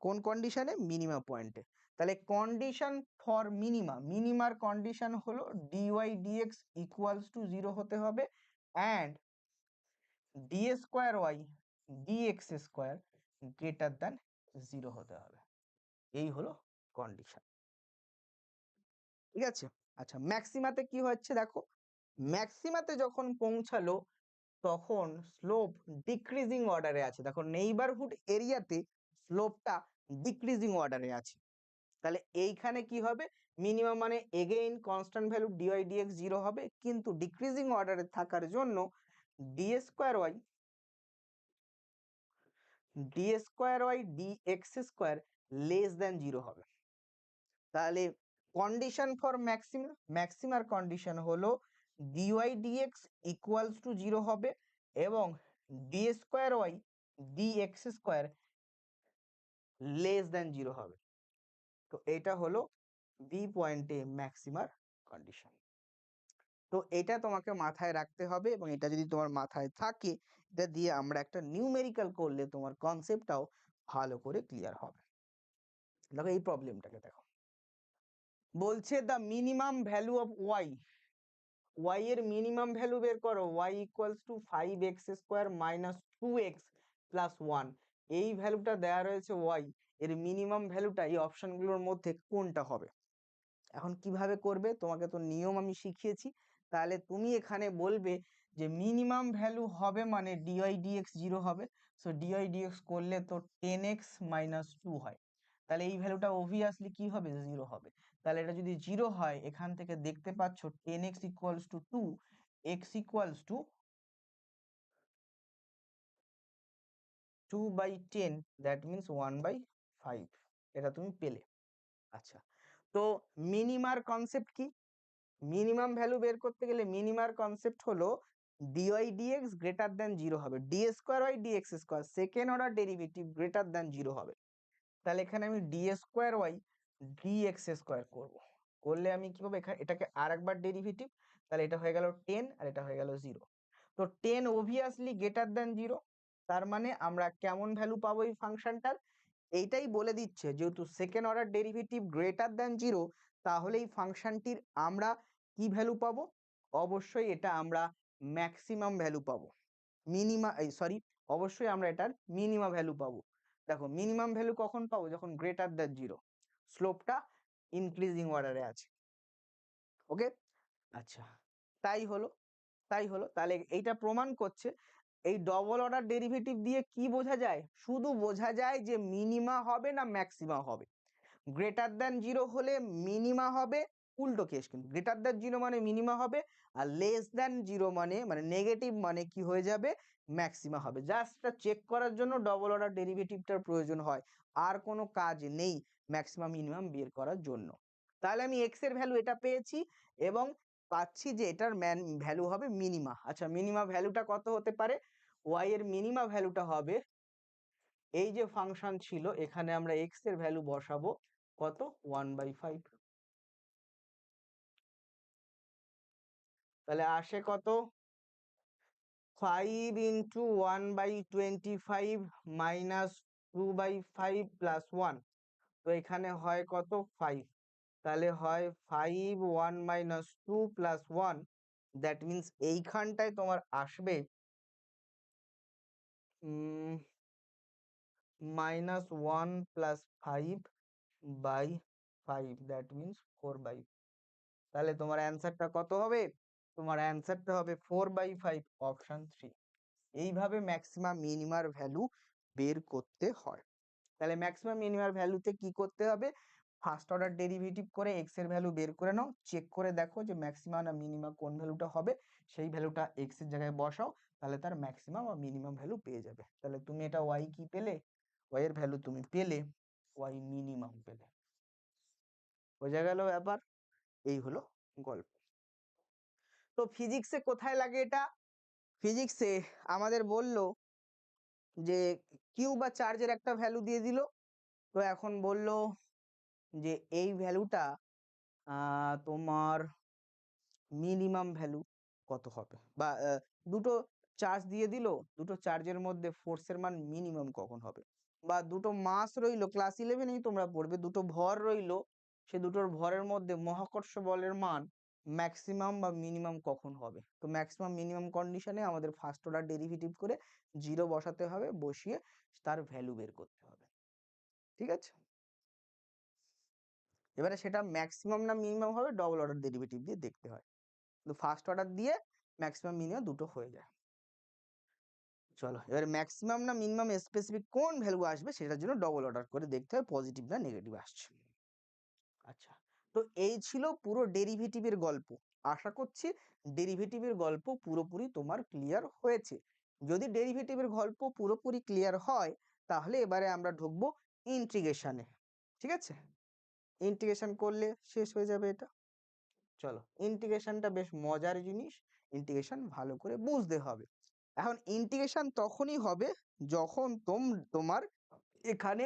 কোন কন্ডিশনে? মিনিমা পয়েন্টে। তাহলে কন্ডিশন ফর মিনিমা, মিনিমার কন্ডিশন হলো dy D X equals to zero হতে হবে and D square Y dx square greater than zero হতে হবে। এই হলো কন্ডিশন। ঠিক আছে, আচ্ছা ম্যাক্সিমাতে কি হচ্ছে দেখো, ম্যাক্সিমাতে যখন পৌঁছালো তখন স্লোপ ডিক্রিজিং অর্ডারে আছে। দেখো নেইবারহুড এরিয়াতে স্লোপটা ডিক্রিজিং অর্ডারে আছে, তাহলে এইখানে কি হবে? মিনিমাম মানে again constant value D Y D X zero হবে, কিন্তু ডিক্রিজিং অর্ডারে থাকার জন্য D square Y dx square less than zero হবে। তাহলে কন্ডিশন ফর ম্যাক্সিমা, ম্যাক্সিমার কন্ডিশন হলো dy D X equals to zero হবে এবং D square Y dx square less than zero হবে। তো এটা হলো বি পয়েন্টে ম্যাক্সিমার কন্ডিশন। তো এটা তোমাকে মাথায় রাখতে হবে এবং এটা যদি তোমার মাথায় থাকে, এটা দিয়ে আমরা একটা নিউমেরিক্যাল করলে তোমার কনসেপ্টটাও ভালো করে ক্লিয়ার হবে। দেখো এই প্রবলেমটাকে দেখো, বলছে the minimum value of Y, Y এর মিনিমাম ভ্যালু বের করো, Y equals to 5x square minus 2x plus 1। এই ভ্যালুটা দেওয়া রয়েছে ওয়াই, এর মিনিমাম ভ্যালুটা এই অপশনগুলোর মধ্যে কোনটা হবে? এখন কিভাবে করবে? তোমাকে তো নিয়ম আমি শিখিয়েছি। তাহলে তুমি এখানে বলবে যে মিনিমাম ভ্যালু হবে মানে ডিওয়াই ডিএক্স জিরো হবে। সো ডিওয়াই ডিএক্স করলে তো 10x মাইনাস 2 হয়, তাহলে এই ভ্যালুটা অবভিয়াসলি কি হবে? জিরো হবে। তাহলে এটা যদি জিরো হয়, এখান থেকে দেখতে পাচ্ছ 10x equals to 2, x equals to 2/10, that means 1/5। এটা তুমি পেলে। আচ্ছা, তো মিনিমার কনসেপ্ট কি? মিনিমাম ভ্যালু বের করতে গেলে মিনিমার কনসেপ্ট হলো dy dx greater than zero হবে, d square Y dx square second order derivative greater than zero হবে। তাহলে এখানে আমি d square Y dx square করবো, করলে আমি কি পাবো? এটাকে আর একবার ডেরিভেটিভ, তাহলে এটা হয়ে গেল 10 আর এটা হয়ে গেল 0। তো 10 অবভিয়াসলি গ্রেটার দেন 0, তার মানে আমরা কেমন ভ্যালু পাবো এই ফাংশনটার? এইটাই বলে দিচ্ছে যেহেতু second order derivative greater than zero, তাহলে এই ফাংশনটির আমরা কি ভ্যালু পাবো? অবশ্যই এটা আমরা ম্যাক্সিমাম ভ্যালু পাবো। অবশ্যই আমরা এটার মিনিমা ভ্যালু পাবো। দেখো মিনিমাম ভ্যালু কখন পাবো? যখন গ্রেটার দেন জিরো, স্লোপটা ইনক্রিজিং অর্ডারে আছে। ওকে, আচ্ছা তাই হলো, তাই হলো। তাহলে এইটা প্রমাণ করছে এই ডবল অর্ডার ডেরিভেটিভ দিয়ে কি বোঝা যায়? শুধু বোঝা যায় যে মিনিমা হবে না ম্যাক্সিমা হবে। গ্রেটার দ্যান জিরো হলে মিনিমা হবে, উল্টো কেস কিন্তু গ্রেটার দ্যান জিরো মানে মিনিমা হবে, আর লেস দ্যান জিরো মানে নেগেটিভ মানে কি হয়ে যাবে? ম্যাক্সিমা হবে। জাস্ট চেক করার জন্য ডবল অর্ডার ডেরিভেটিভটার প্রয়োজন হয়, আর কোনো কাজ নেই ম্যাক্সিমাম মিনিমাম বের করার জন্য। তাহলে আমি এক্স এর ভ্যালু এটা পেয়েছি এবং পাচ্ছি যে এটার ভ্যালু হবে মিনিমা। আচ্ছা মিনিমা ভ্যালুটা কত হতে পারে? ওয়াই এর মিনিমা ভ্যালুটা হবে, এই যে ফাংশন ছিল এখানে আমরা এক্স এর ভ্যালু বসাবো কত? 1/5। তাহলে আসে কত? 5 ইন্টু 1/25 মাইনাস 2/5 প্লাস 1। তো এখানে হয় কত? 5। তাহলে হয় 5 1 মাইনাস 2 প্লাস 1, দ্যাট মিনস এইখানটায় তোমার আসবে মাইনাস 1 প্লাস 5/5, দ্যাট মিনস 4/5। তাহলে তোমার অ্যান্সারটা কত হবে? তোমার অ্যান্সারটা হবে 4/5, অপশন 3। এইভাবে ম্যাক্সিমাম মিনিমার ভ্যালু বের করতে হয়। তাহলে ম্যাক্সিমাম মিনিমার ভ্যালুতে কি করতে হবে? ফার্স্ট অর্ডার ডেরিভেটিভ করে এক্স এর ভ্যালু বের করে নাও, চেক করে দেখো যে ম্যাক্সিমাম আর মিনিমাম কোন ভ্যালুটা হবে, সেই ভ্যালুটা এক্স এর জায়গায় বসাও, তাহলে তার ম্যাক্সিমাম আর মিনিমাম ভ্যালু পেয়ে যাবে। তাহলে তুমি এটা ওয়াই কি পেলে? ওয়াই এর ভ্যালু তুমি পেলে, ওয়াই মিনিমাম পেলে। বোঝা গেল ব্যাপার? এই হলো গল্প। তো ফিজিক্সে কোথায় লাগে এটা? ফিজিক্সে আমাদের বললো যে কিউ বা চার্জের একটা ভ্যালু দিয়ে দিল, তো এখন বললো যে এই ভ্যালুটা তোমার মিনিমাম ভ্যালু কত হবে, বা দুটো চার্জ দিয়ে দিল, দুটো চার্জের মধ্যে ফোর্সের মান মিনিমাম কখন হবে, বা দুটো মাস রইলো, ক্লাস 11এই তোমরা পড়বে, দুটো ভর রইলো, সে দুটোর ভরের মধ্যে মহাকর্ষ বলের মান ম্যাক্সিমাম বা মিনিমাম কখন হবে। তো ম্যাক্সিমাম মিনিমাম কন্ডিশনে আমাদের ফার্স্ট অর্ডার ডেরিভেটিভ করে জিরো বসাতে হবে, বসিয়ে তার ভ্যালু বের করতে হবে। ঠিক আছে, এবারে সেটা ম্যাক্সিমাম না মিনিমাম হবে ডবল অর্ডার ডেরিভেটিভ দিয়ে দেখতে হয়, তো ফার্স্ট অর্ডার দিয়ে ম্যাক্সিমাম মিনিমাম দুটো হয়ে যায়। চলো এবারে ম্যাক্সিমাম না মিনিমাম স্পেসিফিক কোন ভ্যালু আসবে সেটার জন্য ডবল অর্ডার করে দেখতে হয় পজিটিভ না নেগেটিভ আসছে। আচ্ছা, তো এই ছিল পুরো ডেরিভেটিভের গল্প। আশা করছি ডেরিভেটিভের গল্প পুরোপুরি তোমার ক্লিয়ার হয়েছে। যদি ডেরিভেটিভের গল্প পুরোপুরি ক্লিয়ার হয়, তাহলে এবারে আমরা ঢুকবো ইন্টিগ্রেশনে। ঠিক আছে, ইন্টিগ্রেশন করলে শেষ হয়ে যাবে এটা। চলো, ইন্টিগ্রেশনটা বেশ মজার জিনিস, ইন্টিগ্রেশন ভালো করে বুঝতে হবে। এখন ইন্টিগ্রেশন তখনই হবে যখন তোমার এখানে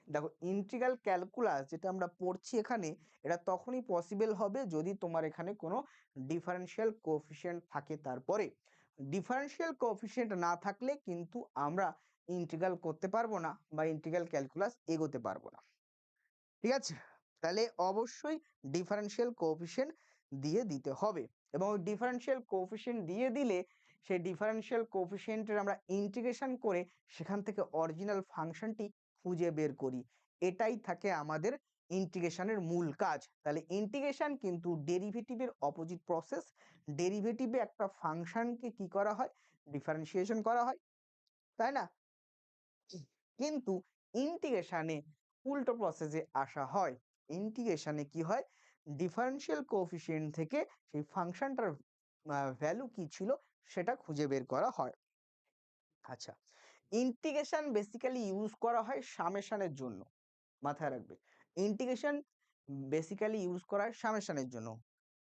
দেখো ইন্টিগ্রাল ক্যালকুলাস যেটা আমরা পড়ছি এখানে, এটা তখনই পসিবল হবে যদি তোমার এখানে কোনো ডিফারেনশিয়াল কোএফিসিয়েন্ট থাকে। তারপরে ডিফারেনশিয়াল কোএফিসিয়েন্ট না থাকলে কিন্তু আমরা ইন্টিগ্রাল করতে পারবো না বা ইন্টিগ্রাল ক্যালকুলাস এগোতে পারবো না। ঠিক আছে, তাহলে অবশ্যই ডিফারেনশিয়াল কোএফিসিয়েন্ট দিয়ে দিতে হবে, এবং ওই ডিফারেনশিয়াল কোএফিসিয়েন্ট দিয়ে দিলে সেই ডিফারেনশিয়াল কোএফিসিয়েন্টের আমরা ইন্টিগ্রেশন করে সেখান থেকে অরিজিনাল ফাংশনটি খুঁজে বের করি। এটাই থাকে আমাদের ইন্টিগ্রেশনের মূল কাজ। তাহলে ইন্টিগ্রেশন কিন্তু ডেরিভেটিভের অপোজিট প্রসেস। ডেরিভেটিভে একটা ফাংশনকে কি করা হয়? ডিফারেন্সিয়েশন করা হয়, তাই না? কিন্তু ইন্টিগ্রেশনে উল্টো প্রসেসে আসা হয়। ইন্টিগ্রেশনে কি হয়? ডিফারেনশিয়াল কোএফিসিয়েন্ট থেকে সেই ফাংশনটার ভ্যালু কি ছিল সেটা খুঁজে বের করা হয়। আচ্ছা, ইন্টিগ্রেশন বেসিক্যালি ইউজ করা হয় সামেশনের জন্য, মাথায় রাখবে। ইন্টিগ্রেশন বেসিক্যালি ইউজ করা হয় সামেশনের জন্য।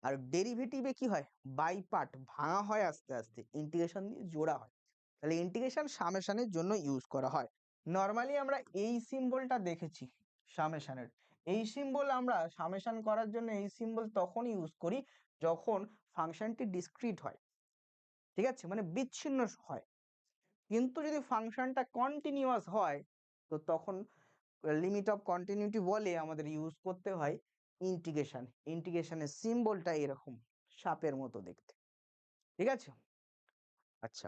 আর ডেরিভেটিভে কি হয়? বাই পার্ট ভাঙা হয়, আস্তে আস্তে ইন্টিগ্রেশন দিয়ে জোড়া হয়। তাহলে ইন্টিগ্রেশন সামেশনের জন্য ইউজ করা হয়। নর্মালি আমরা এই সিম্বলটা দেখেছি সামেশনের। এই সিম্বল আমরা সামেশন করার জন্য এই সিম্বল তখন ইউজ করি যখন ফাংশনটি ডিসক্রিট হয়। ঠিক আছে, মানে বিচ্ছিন্ন হয়। কিন্তু যদি ফাংশনটা কন্টিনিউয়াস হয়, তো তখন লিমিট অফ কন্টিনিউটি বলে আমাদের ইউজ করতে হয় ইন্টিগ্রেশন। ইন্টিগ্রেশনের সিম্বলটা এরকম সাপের মতো দেখতে। ঠিক আছে, আচ্ছা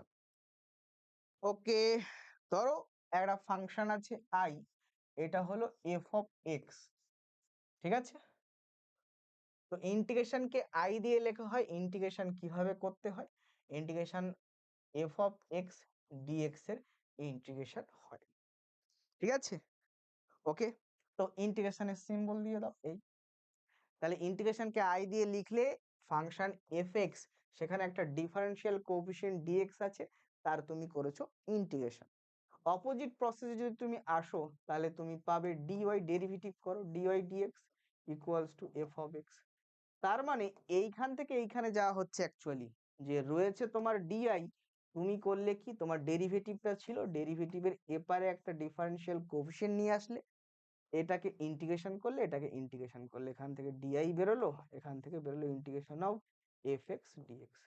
ওকে, ধরো একটা ফাংশন আছে আই, এটা হলো এফ অফ এক্স। ঠিক আছে, তো ইন্টিগ্রেশনকে আই দিয়ে লেখা হয়। ইন্টিগ্রেশন কিভাবে করতে হয়? Integration F of X D X এর ইন্টিগ্রেশন হয়। ঠিক আছে, ওকে, তো ইন্টিগ্রেশনের সিম্বল দিয়ে দাও এই। তাহলে ইন্টিগ্রেশনকে আই দিয়ে লিখলে ফাংশন এফ এক্স, সেখানে একটা ডিফারেনশিয়াল কোএফিসিয়েন্ট ডিএক্স আছে, তার তুমি করেছো ইন্টিগ্রেশন। অপোজিট প্রসেসে যদি তুমি আসো, তাহলে তুমি পাবে ডিওয়াই, ডেরিভেটিভ করো D Y D X equals to F of X. তার মানে এইখান থেকে এইখানে যাওয়া হচ্ছে অ্যাকচুয়ালি যে রয়েছে তোমার ডিআই, তুমি করলে কি, তোমার ডেরিভেটিভটা ছিল, ডেরিভেটিভের এপারে একটা ডিফারেনশিয়াল কোএফিসিয়েন্ট নিয়ে আসলে, এটাকে ইন্টিগ্রেশন করলে, এটাকে ইন্টিগ্রেশন করলে, এখান থেকে ডিআই বেরোলো, এখান থেকে বেরোলো integration of F x D X.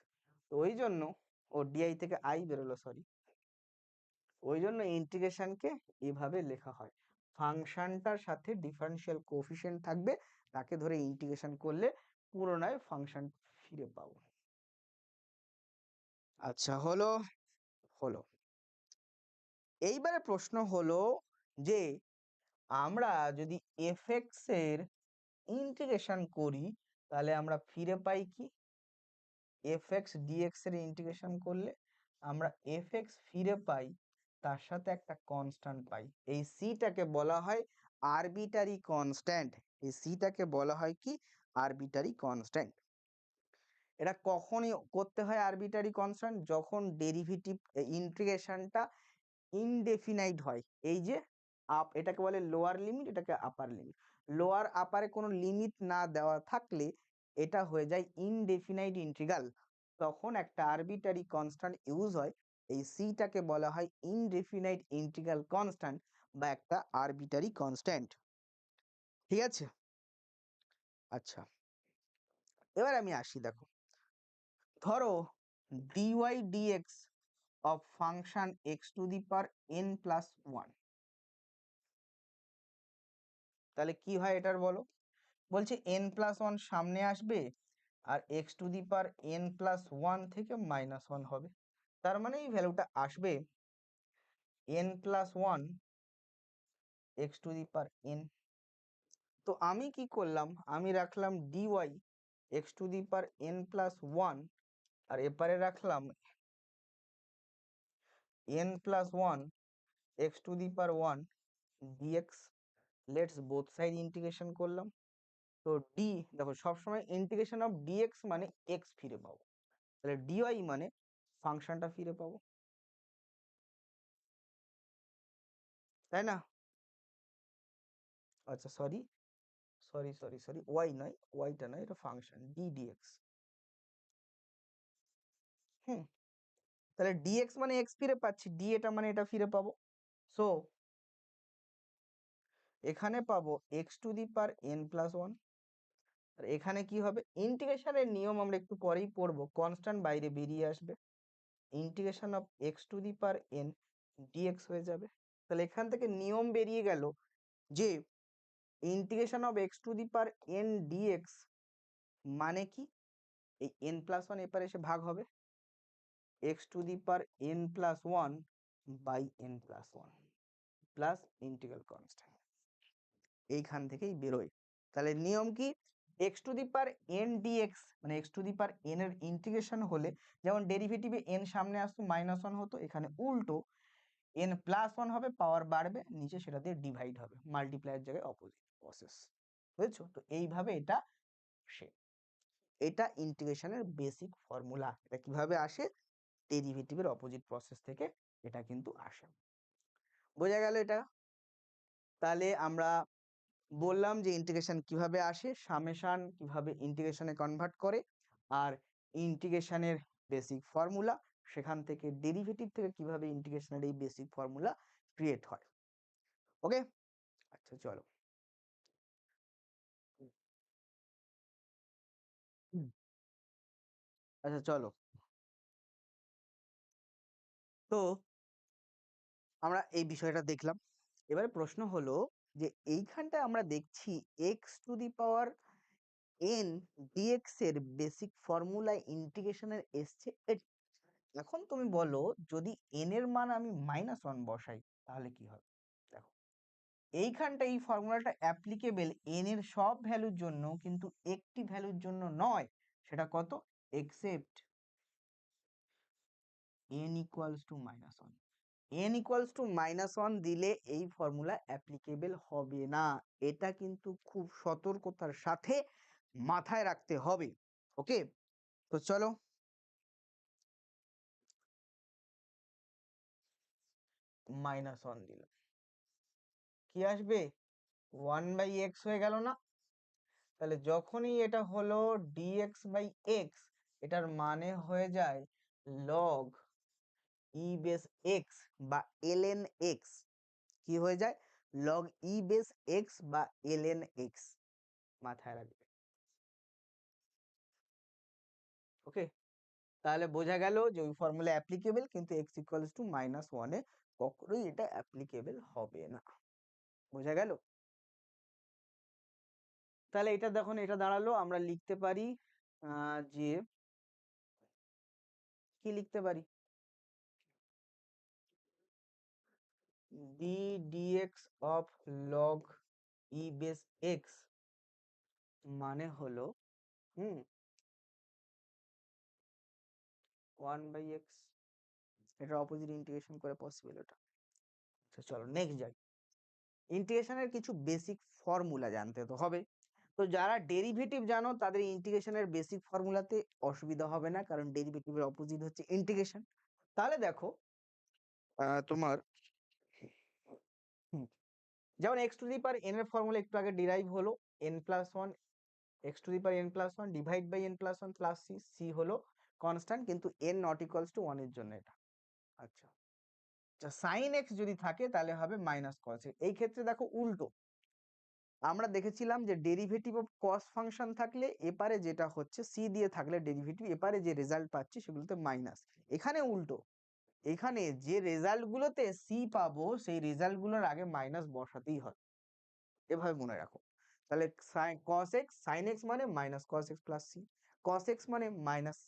তো ওই জন্য, ও ডিআই থেকে আই বেরোলো, সরি, ওই জন্য ইন্টিগ্রেশনকে এভাবে লেখা হয়। ফাংশনটার সাথে ডিফারেনশিয়াল কোএফিসিয়েন্ট থাকবে, তাকে ধরে ইন্টিগ্রেশন করলে পুনরায় ফাংশন ফিরে পাবো। আচ্ছা, হলো হলো এইবারে প্রশ্ন হলো যে আমরা যদি fx এর ইন্টিগ্রেশন করি তাহলে আমরা ফিরে পাই কি? fx dx এর ইন্টিগ্রেশন করলে আমরা fx ফিরে পাই, তার সাথে একটা কনস্ট্যান্ট পাই। এই সিটাকে বলা হয় আরবিটারি কনস্ট্যান্ট। এই সিটাকে বলা হয় কি? Arbitrary constant. এটা কখনই করতে হয় আরবিটারি কনস্ট্যান্ট? যখন ডেরিভেটিভ ইন্টিগ্রেশনটা ইনডেফিনাইট হয়। এই যে এটাকে বলে লোয়ার লিমিট, এটাকে আপার লিমিট। লোয়ার আপারে কোনো লিমিট না দেওয়া থাকলে এটা হয়ে যায় ইনডেফিনাইট ইন্টিগ্রাল। তখন একটা আরবিটারি কনস্ট্যান্ট ইউজ হয়। এই সিটাকে বলা হয় ইনডেফিনাইট ইন্টিগ্রাল কনস্ট্যান্ট বা একটা আরবিটারি কনস্ট্যান্ট। ঠিক আছে? আচ্ছা, এবার আমি আসি, দেখো ধরো dy dx of function x to the power n plus 1, তাহলে কি হয় এটার বলো? বলছে n প্লাস 1 সামনে আসবে আর x to the power n plus 1 থেকে মাইনাস 1 হবে। তার মানে এই ভ্যালুটা আসবে n plus 1 x to the power n। তো আমি কি করলাম? আমি রাখলাম dy x to the power n plus 1 আর এপারে রাখলাম n plus 1 x to the power 1 dx। Let's both side integration করলাম। তো ডি, দেখো সবসময় ইন্টিগ্রেশন অফ ডিএক্স মানে এক্স ফিরে পাবো, তাহলে ডিওয়াই মানে ফাংশনটা ফিরে পাবো, তাই না? আচ্ছা, sorry sorry sorry sorry Y নয়, ওয়াইটা নয়, এটা ফাংশন ডি ডিএক্স। হুম, তাহলে ডিএক্স মানে এক্স ফিরে পাচ্ছি, ডি এটা মানে এটা ফিরে পাবো। সো এখানে পাবো x to the power n plus 1। আর এখানে কি হবে? ইন্টিগ্রেশনের নিয়ম আমরা একটু পরেই পড়বো, কনস্ট্যান্ট বাইরে বেরিয়ে আসবে, integration of X to the power N D X হয়ে যাবে। তাহলে এখান থেকে নিয়ম বেরিয়ে গেল যে integration of X to the power N dx মানে কি? এই এন প্লাস 1 এপারে এসে ভাগ হবে x to the power n plus 1 by n plus 1 plus integral constant, এইখান থেকেই বেরোয়। তাহলে নিয়ম কি? X to the power N dx মানে x to the power N এর ইন্টিগ্রেশন হলে যেমন ডেরিভেটিভে এন সামনে আসতো মাইনাস 1 হতো, এখানে উল্টো এন প্লাস 1 হবে, পাওয়ার বাড়বে নিচে, সেটা দিয়ে ডিভাইড হবে, মাল্টিপ্লাইয়ের জায়গায় অপোজিট প্রসেস। বুঝেছো? তো এইভাবে এটা আসে, এটা ইন্টিগ্রেশনের বেসিক ফর্মুলা। এটা কিভাবে আসে? ডেরিভেটিভের অপোজিট প্রসেস থেকে এটা কিন্তু আসে। বোঝা গেল এটা? তাহলে আমরা বললাম যে ইন্টিগ্রেশন কিভাবে আসে, সামেশন কিভাবে ইন্টিগ্রেশনে কনভার্ট করে, আর ইন্টিগ্রেশনের বেসিক ফর্মুলা, সেখান থেকে ডেরিভেটিভ থেকে কিভাবে ইন্টিগ্রেশনের এই বেসিক ফর্মুলা ক্রিয়েট হয়। ওকে, আচ্ছা চলো। হুম, আচ্ছা চলো, তো আমরা এই বিষয়টা দেখলাম। এবারে প্রশ্ন হলো যে এইখানটায় আমরা দেখছি X to the power N D X এর বেসিক ফর্মুলা ইন্টিগ্রেশনের এসছে। এখন তুমি বলো যদি এন এর মান আমি -1 বসাই তাহলে কি হবে? দেখো এইখানটা এই ফর্মুলাটা অ্যাপ্লিকেবল এন এর সব ভ্যালুর জন্য, কিন্তু একটি ভ্যালুর জন্য নয়। সেটা কত? Except N equals to -1। N equals to -1 দিলে এই ফর্মুলা অ্যাপ্লিকেবল হবে না। এটা কিন্তু খুব সতর্কতার সাথে মাথায় রাখতে হবে। ওকে, তো চলো -1 দিলাম, কি আসবে? 1/x হয়ে গেল না? তাহলে যখনই এটা হলো dx বাই এক্স, এটার মানে হয়ে যায় লগ ই বেস এক্স বা ln এক্স। কি হয়ে যায়? লগ ই বেস এক্স বা ln এক্স, মাথায় রাখবে। ওকে, তাহলে বোঝা গেল যে ওই ফর্মুলা অ্যাপ্লিকেবল, কিন্তু এক্স ইকুয়ালস টু -1 এ কখনোই এটা অ্যাপ্লিকেবল হবে না। বোঝা গেল? তাহলে এটা দেখুন, এটা দাঁড়ালো, আমরা লিখতে পারি যে কি লিখতে পারি, d dx of log e base x মানে হলো 1/x। এটা অপোজিট ইন্টিগ্রেশন করে পসিবল এটা। আচ্ছা চলো নেক্সট যাই। ইন্টিগ্রেশনের কিছু বেসিক ফর্মুলা জানতে তো হবে। তো যারা ডেরিভেটিভ জানো তাদের ইন্টিগ্রেশনের বেসিক ফর্মুলাতে অসুবিধা হবে না, কারণ ডেরিভেটিভের অপোজিট হচ্ছে ইন্টিগ্রেশন। তাহলে দেখো তোমার যেমন X to the power N এর ফর্মুলা একটু আগে ডিরাইভ হলো, n+1 x to the power n+1 divide by n+1 plus C, C হলো কনস্ট্যান্ট, কিন্তু n নট ইকুয়ালস টু 1 এর জন্য এটা। আচ্ছা সাইন এক্স যদি থাকে তাহলে হবে মাইনাস কস। এই ক্ষেত্রে দেখো উল্টো, আমরা দেখেছিলাম যে ডেরিভেটিভ অফ কস ফাংশন থাকলে এপারে যেটা হচ্ছে সি দিয়ে থাকলে ডেরিভেটিভ, এপারে যে রেজাল্ট পাচ্ছি সেগুলোতে মাইনাস। এখানে উল্টো, এখানে যে রেজাল্ট গুলোতে সি পাবো সেই রেজাল্ট গুলোর আগে মাইনাস বসাতেই হয়, এভাবে মনে রাখো। তাহলে কস এক্স সাইন এক্স মানে minus cos x plus C, cos x মানে মাইনাস,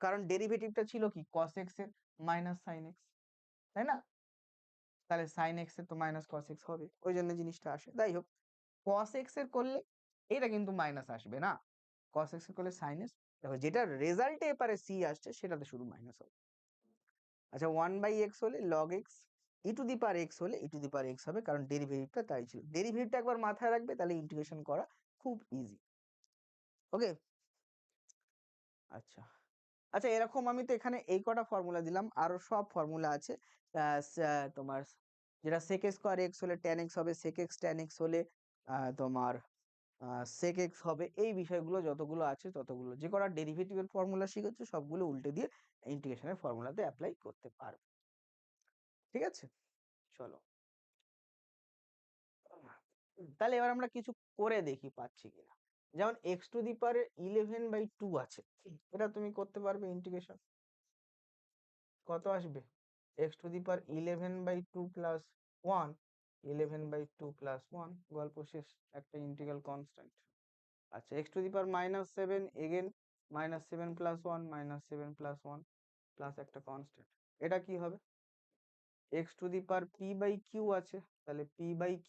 কারণ ডেরিভেটিভটা ছিল কি কস এক্স এর মাইনাস সাইন এক্স, তাই না? তাহলে সাইন এক্স এর তো মাইনাস কস এক্স হবে, ওই জন্য জিনিসটা আসে। যাই হোক, কস এক্স এর করলে এটা কিন্তু মাইনাস আসবে না, কস এক্স এর করলে সাইন এক্স, দেখো যেটা রেজাল্টে এপারে সি আসছে সেটাতে শুধু মাইনাস হবে। আচ্ছা 1/x হলে log x, E to the power x হলে ই টু দি পাওয়ার এক্স হবে, কারণ ডেরিভেটিভটা তাই ছিল। ডেরিভেটিভটা একবার মাথায় রাখবে, তাহলে ইন্টিগ্রেশন করা খুব ইজি। ওকে আচ্ছা আচ্ছা, এরকম আমি তো এখানে এই কটা ফর্মুলা দিলাম, আরো সব ফর্মুলা আছে। তোমার যেটা sec স্কোয়ার এক্স হলে tan এক্স হবে, sec এক্স tan এক্স হলে তোমার sec এক্স হবে, এই বিষয়গুলো যতগুলো আছে ততগুলো, যে কটা ডেরিভেটিভের ফর্মুলা শিখেছো সবগুলো উল্টে দিয়ে ইন্টিগ্রেশনের ফর্মুলাতে অ্যাপ্লাই করতে পারবে। ঠিক আছে চলো, তাহলে এবার আমরা কিছু করে দেখি পাচ্ছি কিনা। যেমন এক্স টু দি পাওয়ার 11/2 আছে, এটা তুমি করতে পারবে ইন্টিগ্রেশন, কত আসবে? X to the power 11/2 plus 1, 11/2 plus 1, গল্প শেষ, একটা ইন্টিগ্রাল কনস্ট্যান্ট। আচ্ছা x to the power -7 again, -7 plus 1, -7 plus 1 plus একটা কনস্ট্যান্ট, এটা কি হবে? X to the power p/q আছে, তাহলে p/q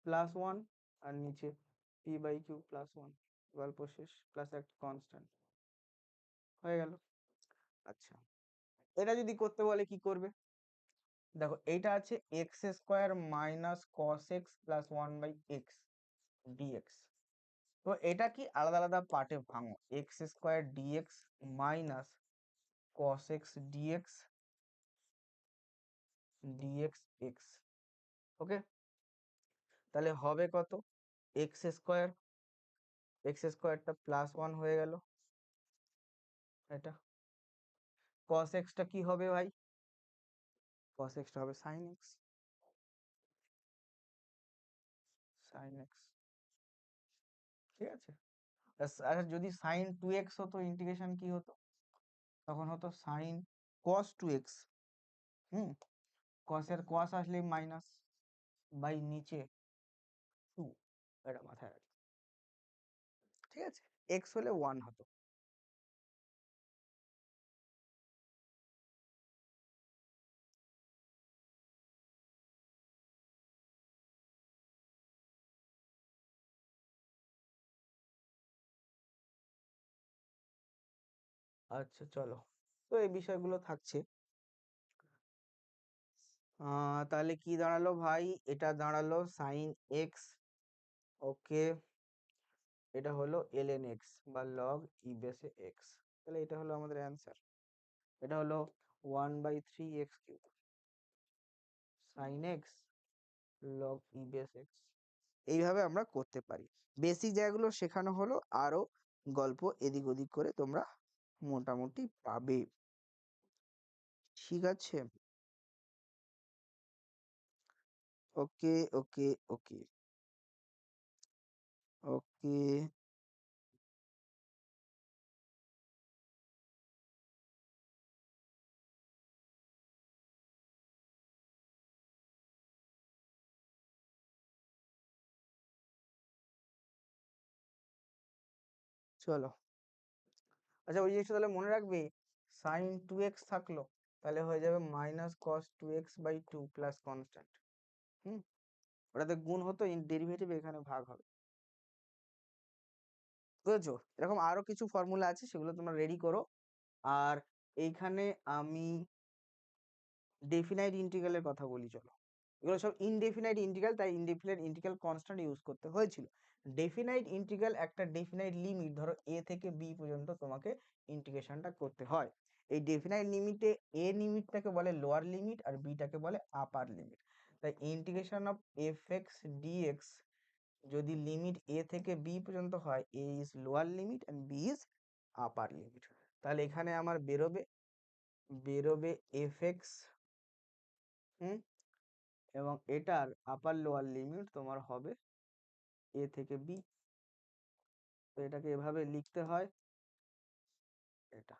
প্লাস 1 আর নিচে p/q প্লাস 1, গল্প শেষ, প্লাস একটা কনস্ট্যান্ট, হয়ে গেল। আচ্ছা এটা যদি করতে বলে কি করবে, দেখো এইটা আছে x square minus cos x plus 1/x d x. তো এটা কি আলাদা আলাদা পার্টে ভাঙো, x square d x minus cos x d x d x x. Okay তাহলে হবে কত, এক্স স্কোয়ার, এক্স স্কোয়ারটা প্লাস 1 হয়ে গেল, এটা কস এক্সটা কি হবে ভাই, কস এক্সটা হবে সাইন এক্স, সাইন এক্স। ঠিক আছে, আচ্ছা যদি সাইন 2x হতো ইন্টিগ্রেশন কি হতো, তখন হতো সাইন কস 2x। কস এর কস আসলে মাইনাস বাই নিচে 2, এটা মাথায় রাখি। ঠিক আছে, এক্স হলে 1 হতো। আচ্ছা চলো, তো এই বিষয়গুলো থাকছে। তাহলে কি দাঁড়ালো ভাই, এটা দাঁড়ালো সাইন এক্স, ওকে, এটা হলো ln এক্স বা লগ ই বেসে এক্স, তাহলে এটা হলো আমাদের অ্যান্সার। এটা হলো 1/3x³ সাইন এক্স লগ ই বেস এক্স। এইভাবে আমরা করতে পারি। বেসিক জায়গাগুলো শেখানো হলো, আরো গল্প এদিক ওদিক করে তোমরা মোটামুটি পাবে। ঠিক আছে, ওকে ওকে ওকে ওকে। চলো, আচ্ছা ওই জিনিসটা তাহলে মনে রাখবে, সাইন 2x থাকলো, তাহলে হয়ে যাবে minus cos 2x/2 plus constant. হুম, ওটাতে গুণ হতো, ডেরিভেটিভ এখানে ভাগ হবে। বুঝেছো? এরকম আরো কিছু ফর্মুলা আছে, সেগুলো তোমরা রেডি করো। আর এইখানে আমি ডেফিনাইট ইন্টিগ্রালের কথা বলি, চলো। এগুলো সব ইনডেফিনাইট ইন্টিগ্রাল, তাই ইনডেফিনাইট ইন্টিগ্রাল কনস্ট্যান্ট ইউজ করতে হয়েছিল। ডেফিনাইট ইন্টিগ্রাল একটা ডেফিনাইট লিমিট, ধরো এ থেকে বি পর্যন্ত তোমাকে ইন্টিগ্রেশনটা করতে হয়। এই ডেফিনাইট লিমিটে এ লিমিটটাকে বলে লোয়ার লিমিট আর বিটাকে বলে আপার লিমিট। তাই integration of F x d x যদি লিমিট এ থেকে বি পর্যন্ত হয়, a is lower limit and b is upper limit. তাহলে এখানে আমার বেরোবে বেরোবে এফ এক্স, এবং এটার আপার লোয়ার লিমিট তোমার হবে এ থেকে বি। তো এটাকে এভাবে লিখতে হয়, এটা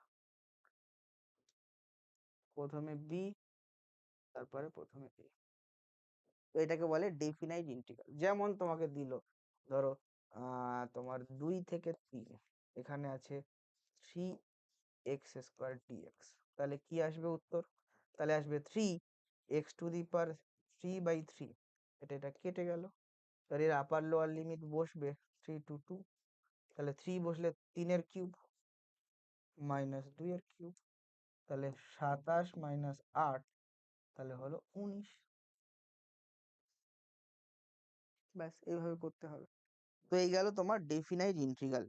প্রথমে বি, তারপরে প্রথমে এ। তো এটাকে বলে ডেফিনাইট ইন্টিগ্রাল। যেমন তোমাকে দিল, ধরো তোমার 2 থেকে 3, এখানে আছে 3x² dx, তাহলে কি আসবে উত্তর? তাহলে আসবে 3x⁻³ এটা কেটে গেল। তাহলে এর আপার লোয়ার লিমিট বসবে 3 to 2, তাহলে 3 বসলে 3 এর কিউব মাইনাস 2 এর কিউব, তাহলে 27 মাইনাস 8, তাহলে হলো 19। ব্যাস এইভাবে করতে হবে। তো এই গেল তোমার ডেফিনাইট ইন্টিগ্রাল।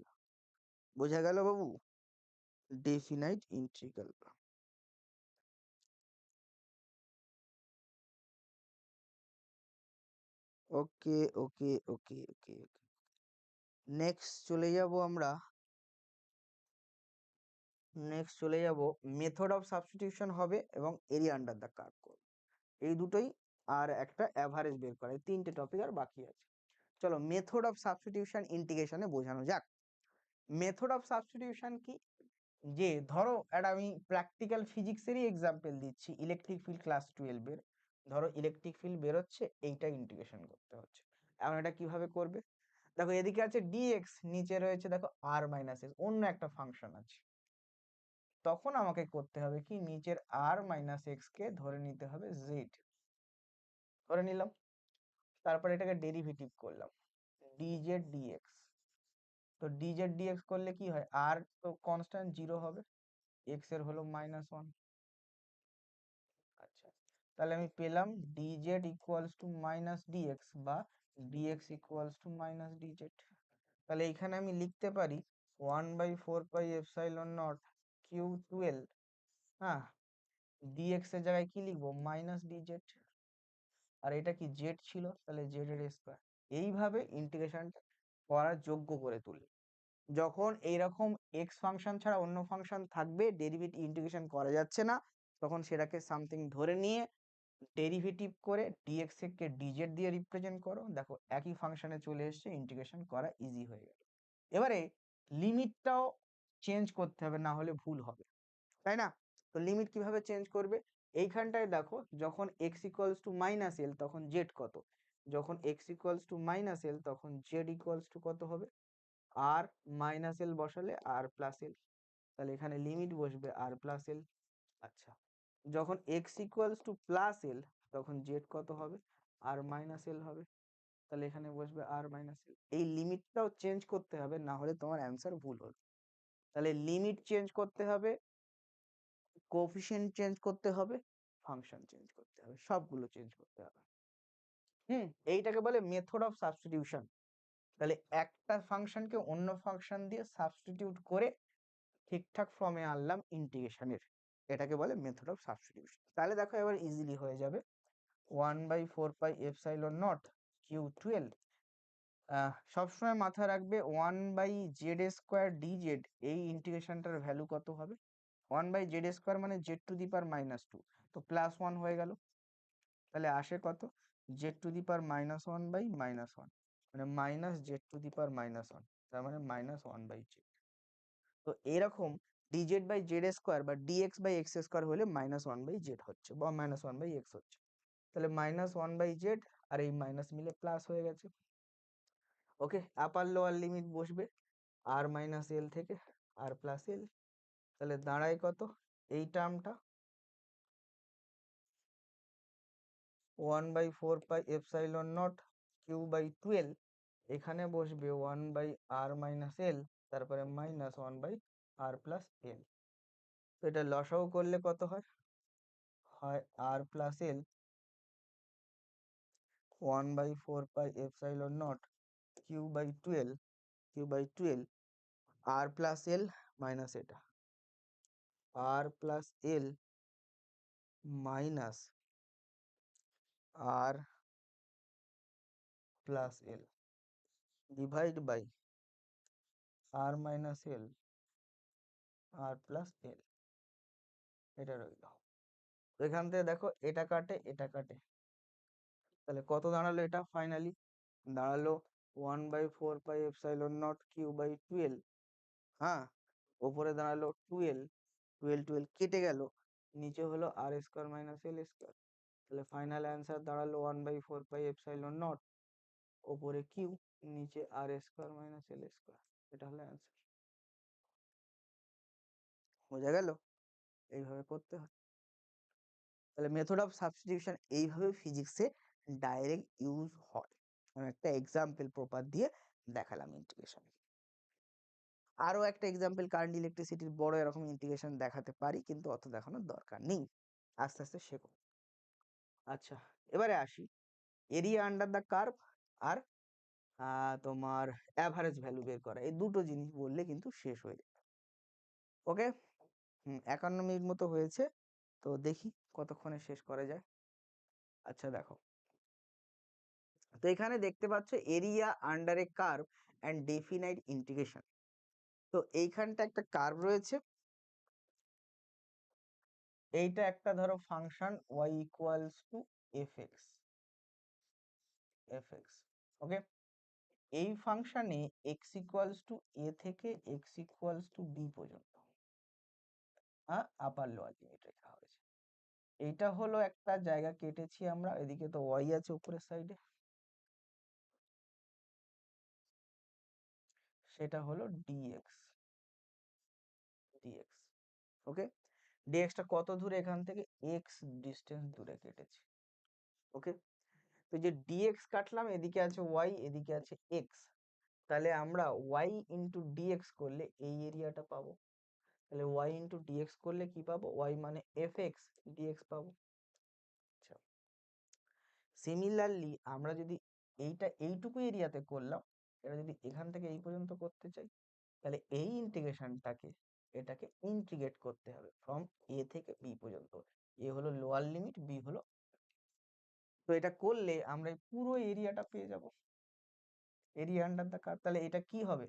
বোঝা গেল বাবু? Definite integral. Okay okay okay okay okay, next চলে যাব আমরা, মেথড অফ সাবস্টিটিউশন হবে এবং এরিয়া আন্ডার দ্য কার্ভ করব, এই দুটোই। আর একটা অ্যাভারেজ বের করা, এই তিনটে টপিক আর বাকি আছে। চলো মেথড অফ সাবস্টিটিউশন ইন্টিগ্রেশনে বোঝানো যাক। মেথড অফ সাবস্টিটিউশন কি, যে ধরো একটা আমি প্র্যাকটিক্যাল ফিজিক্সেরই এক্সাম্পল দিচ্ছি, ইলেকট্রিক ফিল্ড ক্লাস 12 এর। ধরো ইলেকট্রিক ফিল্ড বেরোচ্ছে, এইটা ইন্টিগ্রেশন করতে হচ্ছে। এখন এটা কিভাবে করবে? দেখো এদিকে আছে ডিএক্স, নিচে রয়েছে দেখো r-s, অন্য একটা ফাংশন আছে। তখন আমাকে করতে হবে কি, নিচের r-x কে ধরে নিতে হবে z, ধরে নিলাম। তারপর এটাকে ডেরিভেটিভ করলাম, dz dx। তো dz dx করলে কি হয়, r তো কনস্ট্যান্ট 0 হবে, x এর হলো -1। আচ্ছা, তাহলে আমি পেলাম dz equals to minus D X বা dx equals to minus dz। তাহলে এখানে আমি লিখতে পারি 1/4πε0 Q12, হ্যাঁ, dx এর জায়গায় কি লিখবো, মাইনাস ডিজেড। আর এটা কি জেড ছিল, তাহলে জেড এর স্কয়ার। এইভাবে ইন্টিগ্রেশনটা করার যোগ্য করে তুলবে। যখন এইরকম এক্স ফাংশন ছাড়া অন্য ফাংশন থাকবে, ডেরিভেটিভ ইন্টিগ্রেশন করা যাচ্ছে না, তখন সেটাকে সামথিং ধরে নিয়ে ডেরিভেটিভ করে ডিএক্স কে ডিজেড দিয়ে রিপ্রেজেন্ট করো, দেখো একই ফাংশনে চলে এসেছে, ইন্টিগ্রেশন করা ইজি হয়ে গেল। এবারে লিমিটটাও চেঞ্জ করতে হবে, না হলে ভুল হবে, তাই না? তো লিমিট কিভাবে চেঞ্জ করবে? এইখানটায় দেখো, যখন x equals to minus L তখন জেড কত, যখন x equals to minus L তখন জেড ইকুয়ালস টু কত হবে, আর মাইনাস এল বসালে আর প্লাস এল, তাহলে এখানে লিমিট বসবে আর প্লাস এল। আচ্ছা, যখন x equals to plus L তখন জেড কত হবে, আর মাইনাস এল হবে, তাহলে এখানে বসবে আর মাইনাস এল। এই লিমিটটাও চেঞ্জ করতে হবে, না হলে তোমার অ্যান্সার ভুল হবে। তাহলে লিমিট চেঞ্জ করতে হবে, কোএফিসিয়েন্ট চেঞ্জ করতে হবে, ফাংশন চেঞ্জ করতে হবে, সবগুলো চেঞ্জ করতে হবে। এইটাকে বলে মেথড অফ সাবস্টিটিউশন। তাহলে একটা ফাংশনকে অন্য ফাংশন দিয়ে সাবস্টিটিউট করে ঠিকঠাক ফর্মে আনলাম ইন্টিগ্রেশনের, এটাকে বলে মেথড অফ সাবস্টিটিউশন। তাহলে দেখো এবার ইজিলি হয়ে যাবে, 1/4πε0 Q12, সবসময় মাথায় রাখবে 1/z² এই ইন্টিগ্রেশনটার ভ্যালু কত হবে, 1/z² মানে z⁻², তো +1 হয়ে গেল, তাহলে আসে কত, z⁻−1/−1, মানে -z⁻−1, তার মানে -1/z। তো এরকম dz/z² বা dx/x² হলে -1/z হচ্ছে বা -1/x হচ্ছে, তাহলে -1/z আর এই মাইনাস মিলে প্লাস হয়ে গেছে। ওকে, আপার লোয়ার লিমিট বসবে, আর মাইনাস এল থেকে আর প্লাস এল, তাহলে দাঁড়ায় কত এই টার্মটা 1/4πε0 Q/12, এখানে বসবে 1/r-l, তারপরে -1/r+l। তো এটা লসাগু করলে কত হয়? হয় r+l 1/4πε0 Q/12 r+l মাইনাস এটা r+l minus r+l divide by r-l r+l, এটা রইল। এখান থেকে দেখো এটা কাটে এটা কাটে, তাহলে কত দাঁড়ালো? এটা ফাইনালি দাঁড়ালো 1/4πε0 Q/12, হ্যাঁ, ওপরে দাঁড়ালো 12, 12 কেটে গেল, নিচে হলো r² - l², তাহলে ফাইনাল অ্যান্সার দাঁড়ালো 1/4πε0, ওপরে কিউ, নিচে r² - l², এটা হলো অ্যান্সার। বোঝা গেল? এইভাবে করতে হয়। তাহলে মেথড অফ সাবস্টিটিউশন এইভাবে ফিজিক্সে ডাইরেক্ট ইউজ হয়। আমি একটা এক্সাম্পল প্রপার দিয়ে দেখালাম ইন্টিগ্রেশন। আরো একটা এক্সাম্পল কারেন্ট ইলেকট্রিসিটির বড় এরকম ইন্টিগ্রেশন দেখাতে পারি, কিন্তু অত দেখানোর দরকার নেই, আস্তে আস্তে শেখো। আচ্ছা, এবারে আসি এরিয়া আন্ডার দ্য কার্ভ আর তোমার অ্যাভারেজ ভ্যালু বের করা, এই দুটো জিনিস বললে কিন্তু শেষ হয়ে যাবে। ওকে, 51 মিনিট মতো হয়েছে, তো দেখি কতক্ষণে শেষ করা যায়। আচ্ছা দেখো, তো এখানে দেখতে পাচ্ছ area under a curve and definite integration. তো এইখানটা একটা কার্ভ রয়েছে, এইটা একটা ধরো function y equals two fx, ওকে। এই ফাংশনে x ইকুয়ালস টু a থেকে x ইকুয়ালস টু b পর্যন্ত আপার লোয়ার লিমিট রেখা হয়েছে। এইটা হলো একটা জায়গা কেটেছি আমরা, এদিকে তো y আছে উপরের সাইডে, সেটা হলো dx, ওকে। dx-টা কত দূরে এখান থেকে? x ডিস্টেন্স দূরে কেটেছি, ওকে। তো যে dx কাটলাম, এদিকে আছে y, এদিকে আছে x, তাহলে আমরা y ইন্টু dx করলে এই এরিয়াটা পাবো। তাহলে y ইন্টু dx করলে কি পাবো? y মানে fx dx পাবো। আচ্ছা, সিমিলারলি আমরা যদি এইটা এইটুকু এরিয়াতে করলাম, এটা যদি এখান থেকে এই পর্যন্ত করতে চাই, তাহলে এই ইন্টিগ্রেশনটাকে এটাকে ইন্টিগ্রেট করতে হবে ফ্রম a থেকে b পর্যন্ত। a হলো লোয়ার লিমিট, b হলো, তো এটা করলে আমরা এই পুরো এরিয়াটা পেয়ে যাব, এরিয়া আন্ডার দ্য কার্ভ। তাহলে এটা কি হবে?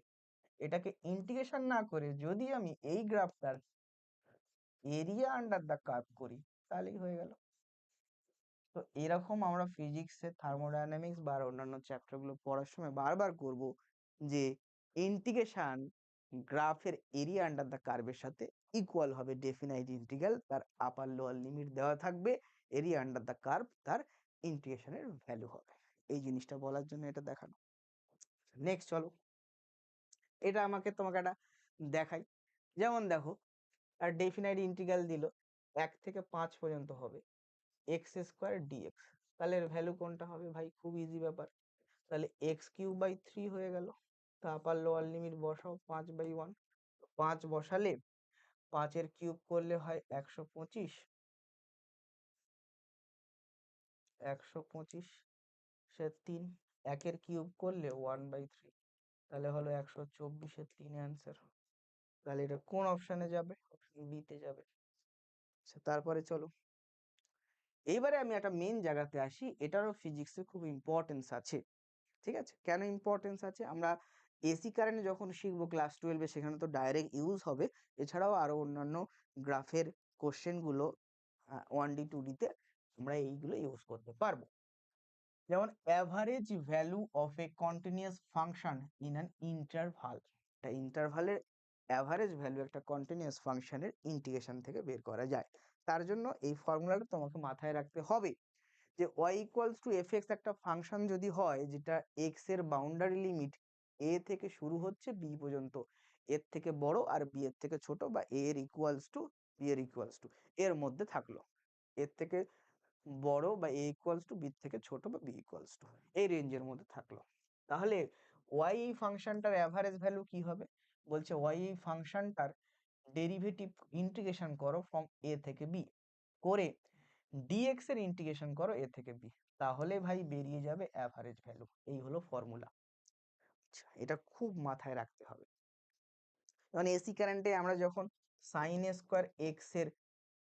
এটাকে ইন্টিগ্রেশন না করে যদি আমি এই গ্রাফটার এরিয়া আন্ডার দ্য কার্ভ করি, তাহলেই হয়ে গেল। তো এরকম আমরা ফিজিক্সের থার্মোডায়নামিক্স বা অন্যান্য চ্যাপ্টার গুলো পড়ার সময় বারবার করব যে ইন্টিগ্রেশন গ্রাফের এরিয়া আন্ডার দ্য কার্ভের সাথে ইকুয়াল হবে ডেফিনাইট ইন্টিগ্রাল, তার আপার লোয়ার লিমিট দেওয়া থাকবে, এরিয়া আন্ডার দ্য কার্ভ তার ইন্টিগ্রেশনের ভ্যালু হবে। এই জিনিসটা বলার জন্য এটা দেখানো। নেক্সট চলো, এটা তোমাকে একটা দেখাই। যেমন দেখো, আর ডেফিনাইট ইন্টিগ্রাল দিল 1 থেকে 5 পর্যন্ত হবে x² dx, তাহলে এর ভ্যালু কোনটা হবে ভাই? খুব ইজি ব্যাপার, তাহলে x³/3 হয়ে গেল। তা আপার লোয়ার লিমিট বসাও, 5/1, 5 বসালে 5 এর কিউব করলে হয় 125, 125 সে 3, 1 এর কিউব করলে 1/3, তাহলে হলো 124 এর 3 অ্যান্সার। তাহলে এটা কোন অপশনে যাবে? অপশন বি তে যাবে। আচ্ছা, তারপরে চলো, এইবারে আমি একটা মেন জায়গাতে আসি, এটারও ফিজিক্সে খুব ইম্পর্টেন্স আছে, ঠিক আছে। কেন ইম্পর্টেন্স আছে? আমরা এসি কারেন্ট যখন শিখবো ক্লাস 12-এ, সেখানে তো ডাইরেক্ট ইউজ হবে, এছাড়াও আরো অন্যান্য গ্রাফের কোশ্চেন গুলো 1D 2D-তে আমরা এইগুলো ইউজ করতে পারবো। যেমন average value of A continuous function in an interval, একটা ইন্টারভালের অ্যাভারেজ ভ্যালু একটা কন্টিনিউয়াস ফাংশনের ইন্টিগ্রেশন থেকে বের করা যায়। তার জন্য এই ফর্মুলাটা তোমাকে মাথায় রাখতে হবে যে y ইকুয়ালস টু fx একটা ফাংশন যদি হয় যেটা x এর বাউন্ডারি লিমিট এ থেকে শুরু হচ্ছে বি পর্যন্ত, এর থেকে বড় আর বি এর থেকে ছোট, বা এ এর ইকুয়ালস টু বি এর ইকুয়ালস টু, এর মধ্যে থাকলো। এর থেকে বড় বা এ ইকুয়ালস টু বি থেকে ছোট বা বি ইকুয়ালস টু, এই রেঞ্জের মধ্যে থাকলো। তাহলে ওয়াই এই ফাংশনটার অ্যাভারেজ ভ্যালু কি হবে? বলছে ওয়াই এই ফাংশনটার ডেরিভেটিভ ইন্টিগ্রেশন করো ফ্রম এ থেকে বি করে ডিএক্স এর ইন্টিগ্রেশন করো এ থেকে বি, তাহলে ভাই বেরিয়ে যাবে অ্যাভারেজ ভ্যালু। এই হলো ফর্মুলা। আচ্ছা, এটা খুব মাথায় রাখতে হবে। কারণ এসি কারেন্টে আমরা যখন সাইন স্কোয়ার এক্স এর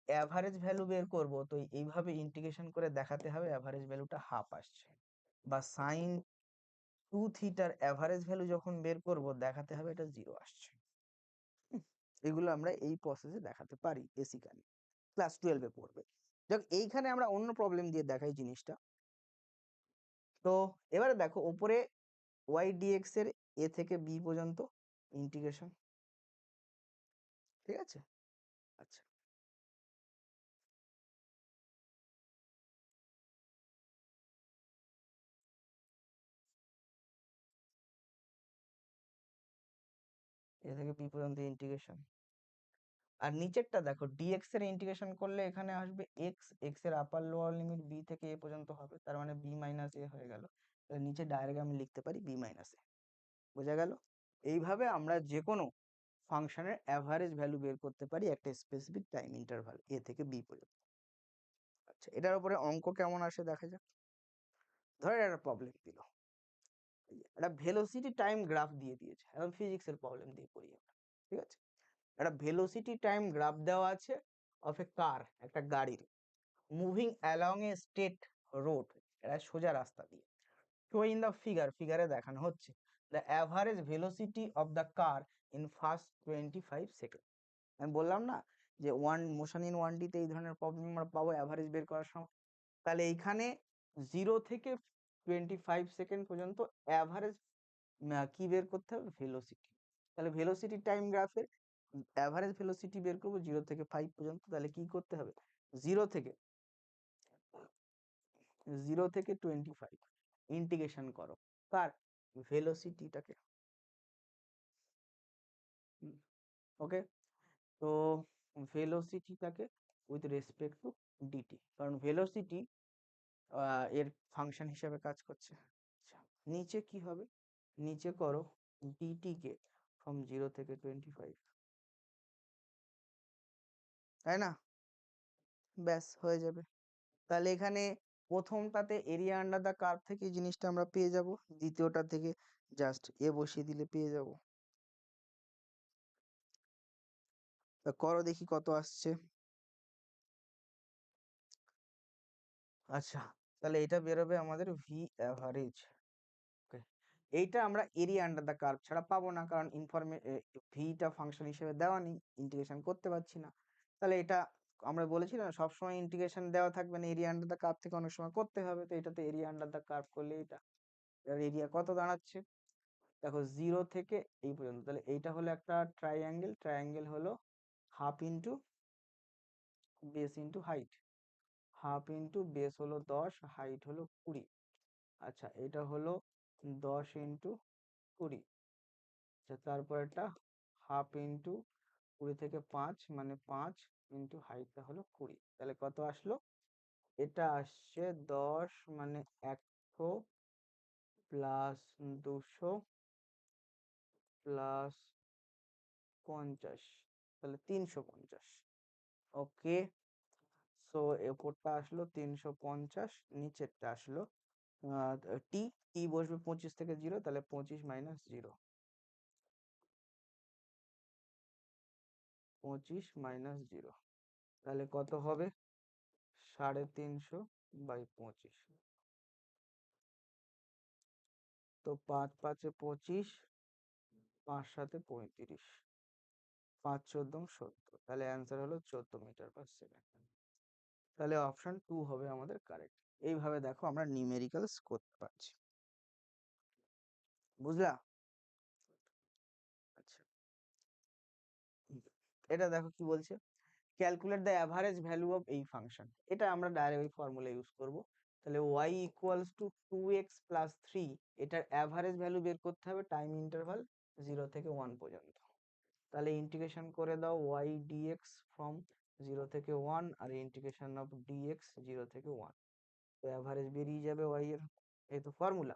অ্যাভারেজ ভ্যালু বের করব, তো এইভাবে ইন্টিগ্রেশন করে দেখাতে হবে অ্যাভারেজ ভ্যালুটা হাফ আসছে, বা সাইন 2 থিটার অ্যাভারেজ ভ্যালু যখন বের করব দেখাতে হবে এটা 0 আসছে। এগুলো আমরা এই প্রসেসে দেখাতে পারি, এসি কারেন্ট ক্লাস 12 এ পড়বে। যাক, এইখানে আমরা অন্য প্রবলেম দিয়ে দেখাই জিনিসটা। তো এবারে দেখো উপরে ওয়াই ডিএক্স এর এ থেকে বি পর্যন্ত ইন্টিগ্রেশন, ঠিক আছে? আচ্ছা, এ থেকে বি পর্যন্ত ইন্টিগ্রেশন। আর নিচেরটা দেখো ডিএক্স এর ইন্টিগ্রেশন করলে এখানে আসবে এক্স, এক্স এর আপার লোয়ার লিমিট বি থেকে এ পর্যন্ত হবে, তার মানে বি মাইনাস এ হয়ে গেল। তাহলে নিচে ডাইরেক্ট আমি লিখতে পারি বি মাইনাস এ। বোঝা গেল? এইভাবে আমরা যে কোনো ফাংশনের অ্যাভারেজ ভ্যালু বের করতে পারি একটা স্পেসিফিক টাইম ইন্টারভাল এ থেকে বি পর্যন্ত। আচ্ছা, এটার উপরে অঙ্ক কেমন আসে দেখা যাক। ধরে একটা প্রবলেম দিল, একটা ভেলোসিটি টাইম গ্রাফ দিয়ে দিয়েছে, এখন ফিজিক্সের প্রবলেম দিয়ে পড়ি আমরা, ঠিক আছে? একটা ভেলোসিটি টাইম গ্রাফ দেওয়া আছে অফ এ কার, একটা গাড়ির, মুভিং অ্যালং এ স্ট্রেট রোড, এটা সোজা রাস্তা দিয়ে। শো ইন দ্য ফিগার, ফিগারে দেখানো হচ্ছে the average velocity of the car in first 25 second. আমি বললাম না যে ওয়ান মোশন ইন 1D তে এই ধরনের প্রবলেম আমরা পাবো অ্যাভারেজ বের করার সময়। তাহলে এইখানে 0 থেকে 25 সেকেন্ড পর্যন্ত অ্যাভারেজ কি বের করতে হবে? ভেলোসিটি। তাহলে ভেলোসিটি টাইম গ্রাফের অ্যাভারেজ ভেলোসিটি বের করবো 0 থেকে 5 পর্যন্ত। তাহলে কি করতে হবে? 0 থেকে 25 ইন্টিগ্রেশন করো কার? ভেলোসিটিটাকে। ওকে, তো ভেলোসিটিটাকে উইথ রেসপেক্ট টু ডিটি, কারণ ভেলোসিটি এর ফাংশন হিসেবে কাজ করছে। আচ্ছা, নিচে কি হবে? নিচে করো ডিটি কে ফ্রম 0 থেকে 25, তাই না? ব্যাস হয়ে যাবে। তাহলে এখানে প্রথমটাতে এরিয়া আন্ডার দা কার্ভ থেকে এই জিনিসটা আমরা পেয়ে যাব, দ্বিতীয়টা থেকে জাস্ট এ বসিয়ে দিলে পেয়ে যাব। তা করো দেখি কত আসছে। আচ্ছা, তাহলে এটা বেরোবে আমাদের ভি অ্যাভারেজ। ওকে, এইটা আমরা এরিয়া আন্ডার দা কার্ভ ছাড়া পাবো না, কারণ ভিটা ফাংশন হিসেবে দেওয়া নেই, ইন্টিগ্রেশন করতে পারছি না। তাহলে এটা আমরা বলেছিলাম সবসময় ইন্টিগ্রেশন দেওয়া থাকবে না, এরিয়া আন্ডার দা কার্ভ থেকে অনেক সময় করতে হবে। তো এটাতে এরিয়া আন্ডার দা কার্ভ করলে এটা এরিয়া কত দাঁড়াচ্ছে দেখো 0 থেকে এই পর্যন্ত। তাহলে এইটা হলো একটা ট্রাইঅ্যাঙ্গেল, ট্রাইঅ্যাঙ্গেল হলো half into base into height, half into base হলো 10, হাইট হলো 20। আচ্ছা, এটা হলো 10 ইন্টু 20। আচ্ছা, তারপর একটা হাফ ইন্টু 20 থেকে 5 মানে 5 ইন্টু হাইটটা হলো 20। তাহলে কত আসলো? এটা আসছে 10 মানে 100 প্লাস 200 প্লাস 50, তাহলে 350। ওকে, সো এরপরটা আসলো 350, নিচেরটা আসলো টি, টি বসবে 25 থেকে 0, তাহলে 25 মাইনাস 0, 25 মাইনাস 0, তাহলে কত হবে? 350 বাই 25। তো 5 5 25, 5 7 35, 5 14 70, তাহলে অ্যান্সার হলো 14 মিটার পার সেকেন্ড। তাহলে অপশন 2 হবে আমাদের কারেক্ট। এইভাবে দেখো আমরা নিউমেরিক্যালস করতে পারছি। বুঝলা? আচ্ছা, এটা দেখো কি বলছে, calculate the average value of এই ফাংশন। এটা আমরা ডাইরেক্ট ওই ফর্মুলা ইউজ করব। তাহলে y equals two 2x plus 3, এটার অ্যাভারেজ ভ্যালু বের করতে হবে টাইম ইন্টারভাল 0 থেকে 1 পর্যন্ত। তাহলে ইন্টিগ্রেশন করে দাও y dx ফ্রম 0 থেকে 1 আর ইন্টিগ্রেশন অফ dx 0 থেকে 1, তো অ্যাভারেজ বেরিয়ে যাবে y এর, এই তো ফর্মুলা।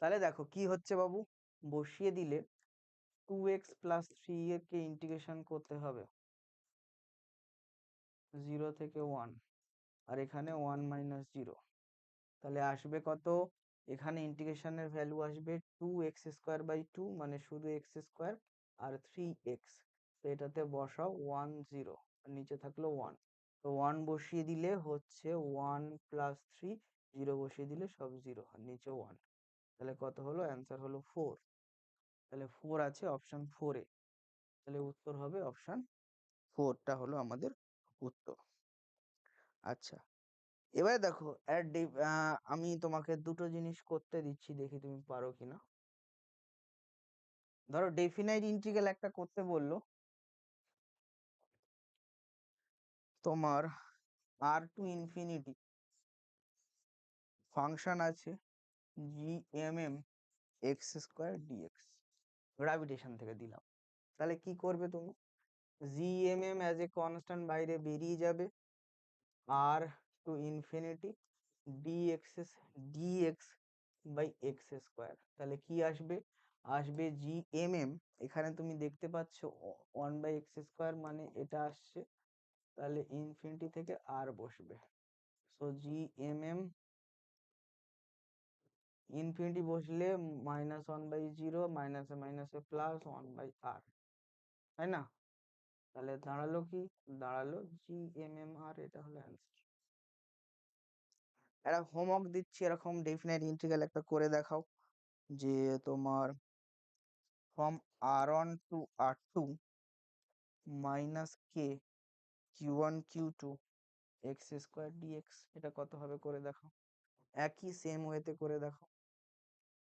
তাহলে দেখো কি হচ্ছে বাবু, বসিয়ে দিলে 2x প্লাস 3 কে ইন্টিগ্রেশন করতে হবে 0 থেকে 1, আর এখানে 1 মাইনাস 0, তাহলে আসবে কত, এখানে ইন্টিগ্রেশনের ভ্যালু আসবে 2x স্কোয়ার বাই 2, মানে শুধু এক্স স্কোয়ার আর 3x, তো এটাতে বসাও 1 0, আর নিচে থাকলো 1, তো 1 বসিয়ে দিলে হচ্ছে 1 প্লাস 3, 0 বসিয়ে দিলে সব 0 আর নিচে 1, তাহলে কত হলো, অ্যান্সার হলো 4। তাহলে 4 আছে অপশন 4 এ, তাহলে উত্তর হবে অপশন 4টা হলো আমাদের উত্তর। আচ্ছা, এবারে দেখো আমি তোমাকে দুটো জিনিস করতে দিচ্ছি, দেখি তুমি পারো কিনা। ধরো ডেফিনাইট ইন্টিগ্রাল একটা করতে বললো, তোমার আর টু ইনফিনিটি ফাংশন আছে G M M X square dx, gravitation থেকে দিলাম, তাহলে কি করবে তুমি, G M M as a constant বাইরে বেরিয়ে যাবে, আর to infinity dx dx by X square, তাহলে কি আসবে, আসবে জি এম এম, এখানে তুমি দেখতে পাচ্ছ 1/x স্কোয়ার, মানে এটা আসছে, তাহলে ইনফিনিটি থেকে আর বসবে, so G M M infinity বসলে -1/0, মাইনাসে মাইনাসে প্লাস 1/r, তাই না, তাহলে দাঁড়ালো কি, দাঁড়ালো জি এম এম আর, এটা হলো অ্যান্সার। একটা হোমওয়ার্ক দিচ্ছি, এরকম ডেফিনাইট ইন্টিগ্রাল একটা করে দেখাও, যে তোমার from r1 to r2 minus কে q1 q2 x square dx, এটা কত হবে করে দেখো, একই সেম ওয়েতে করে দেখো,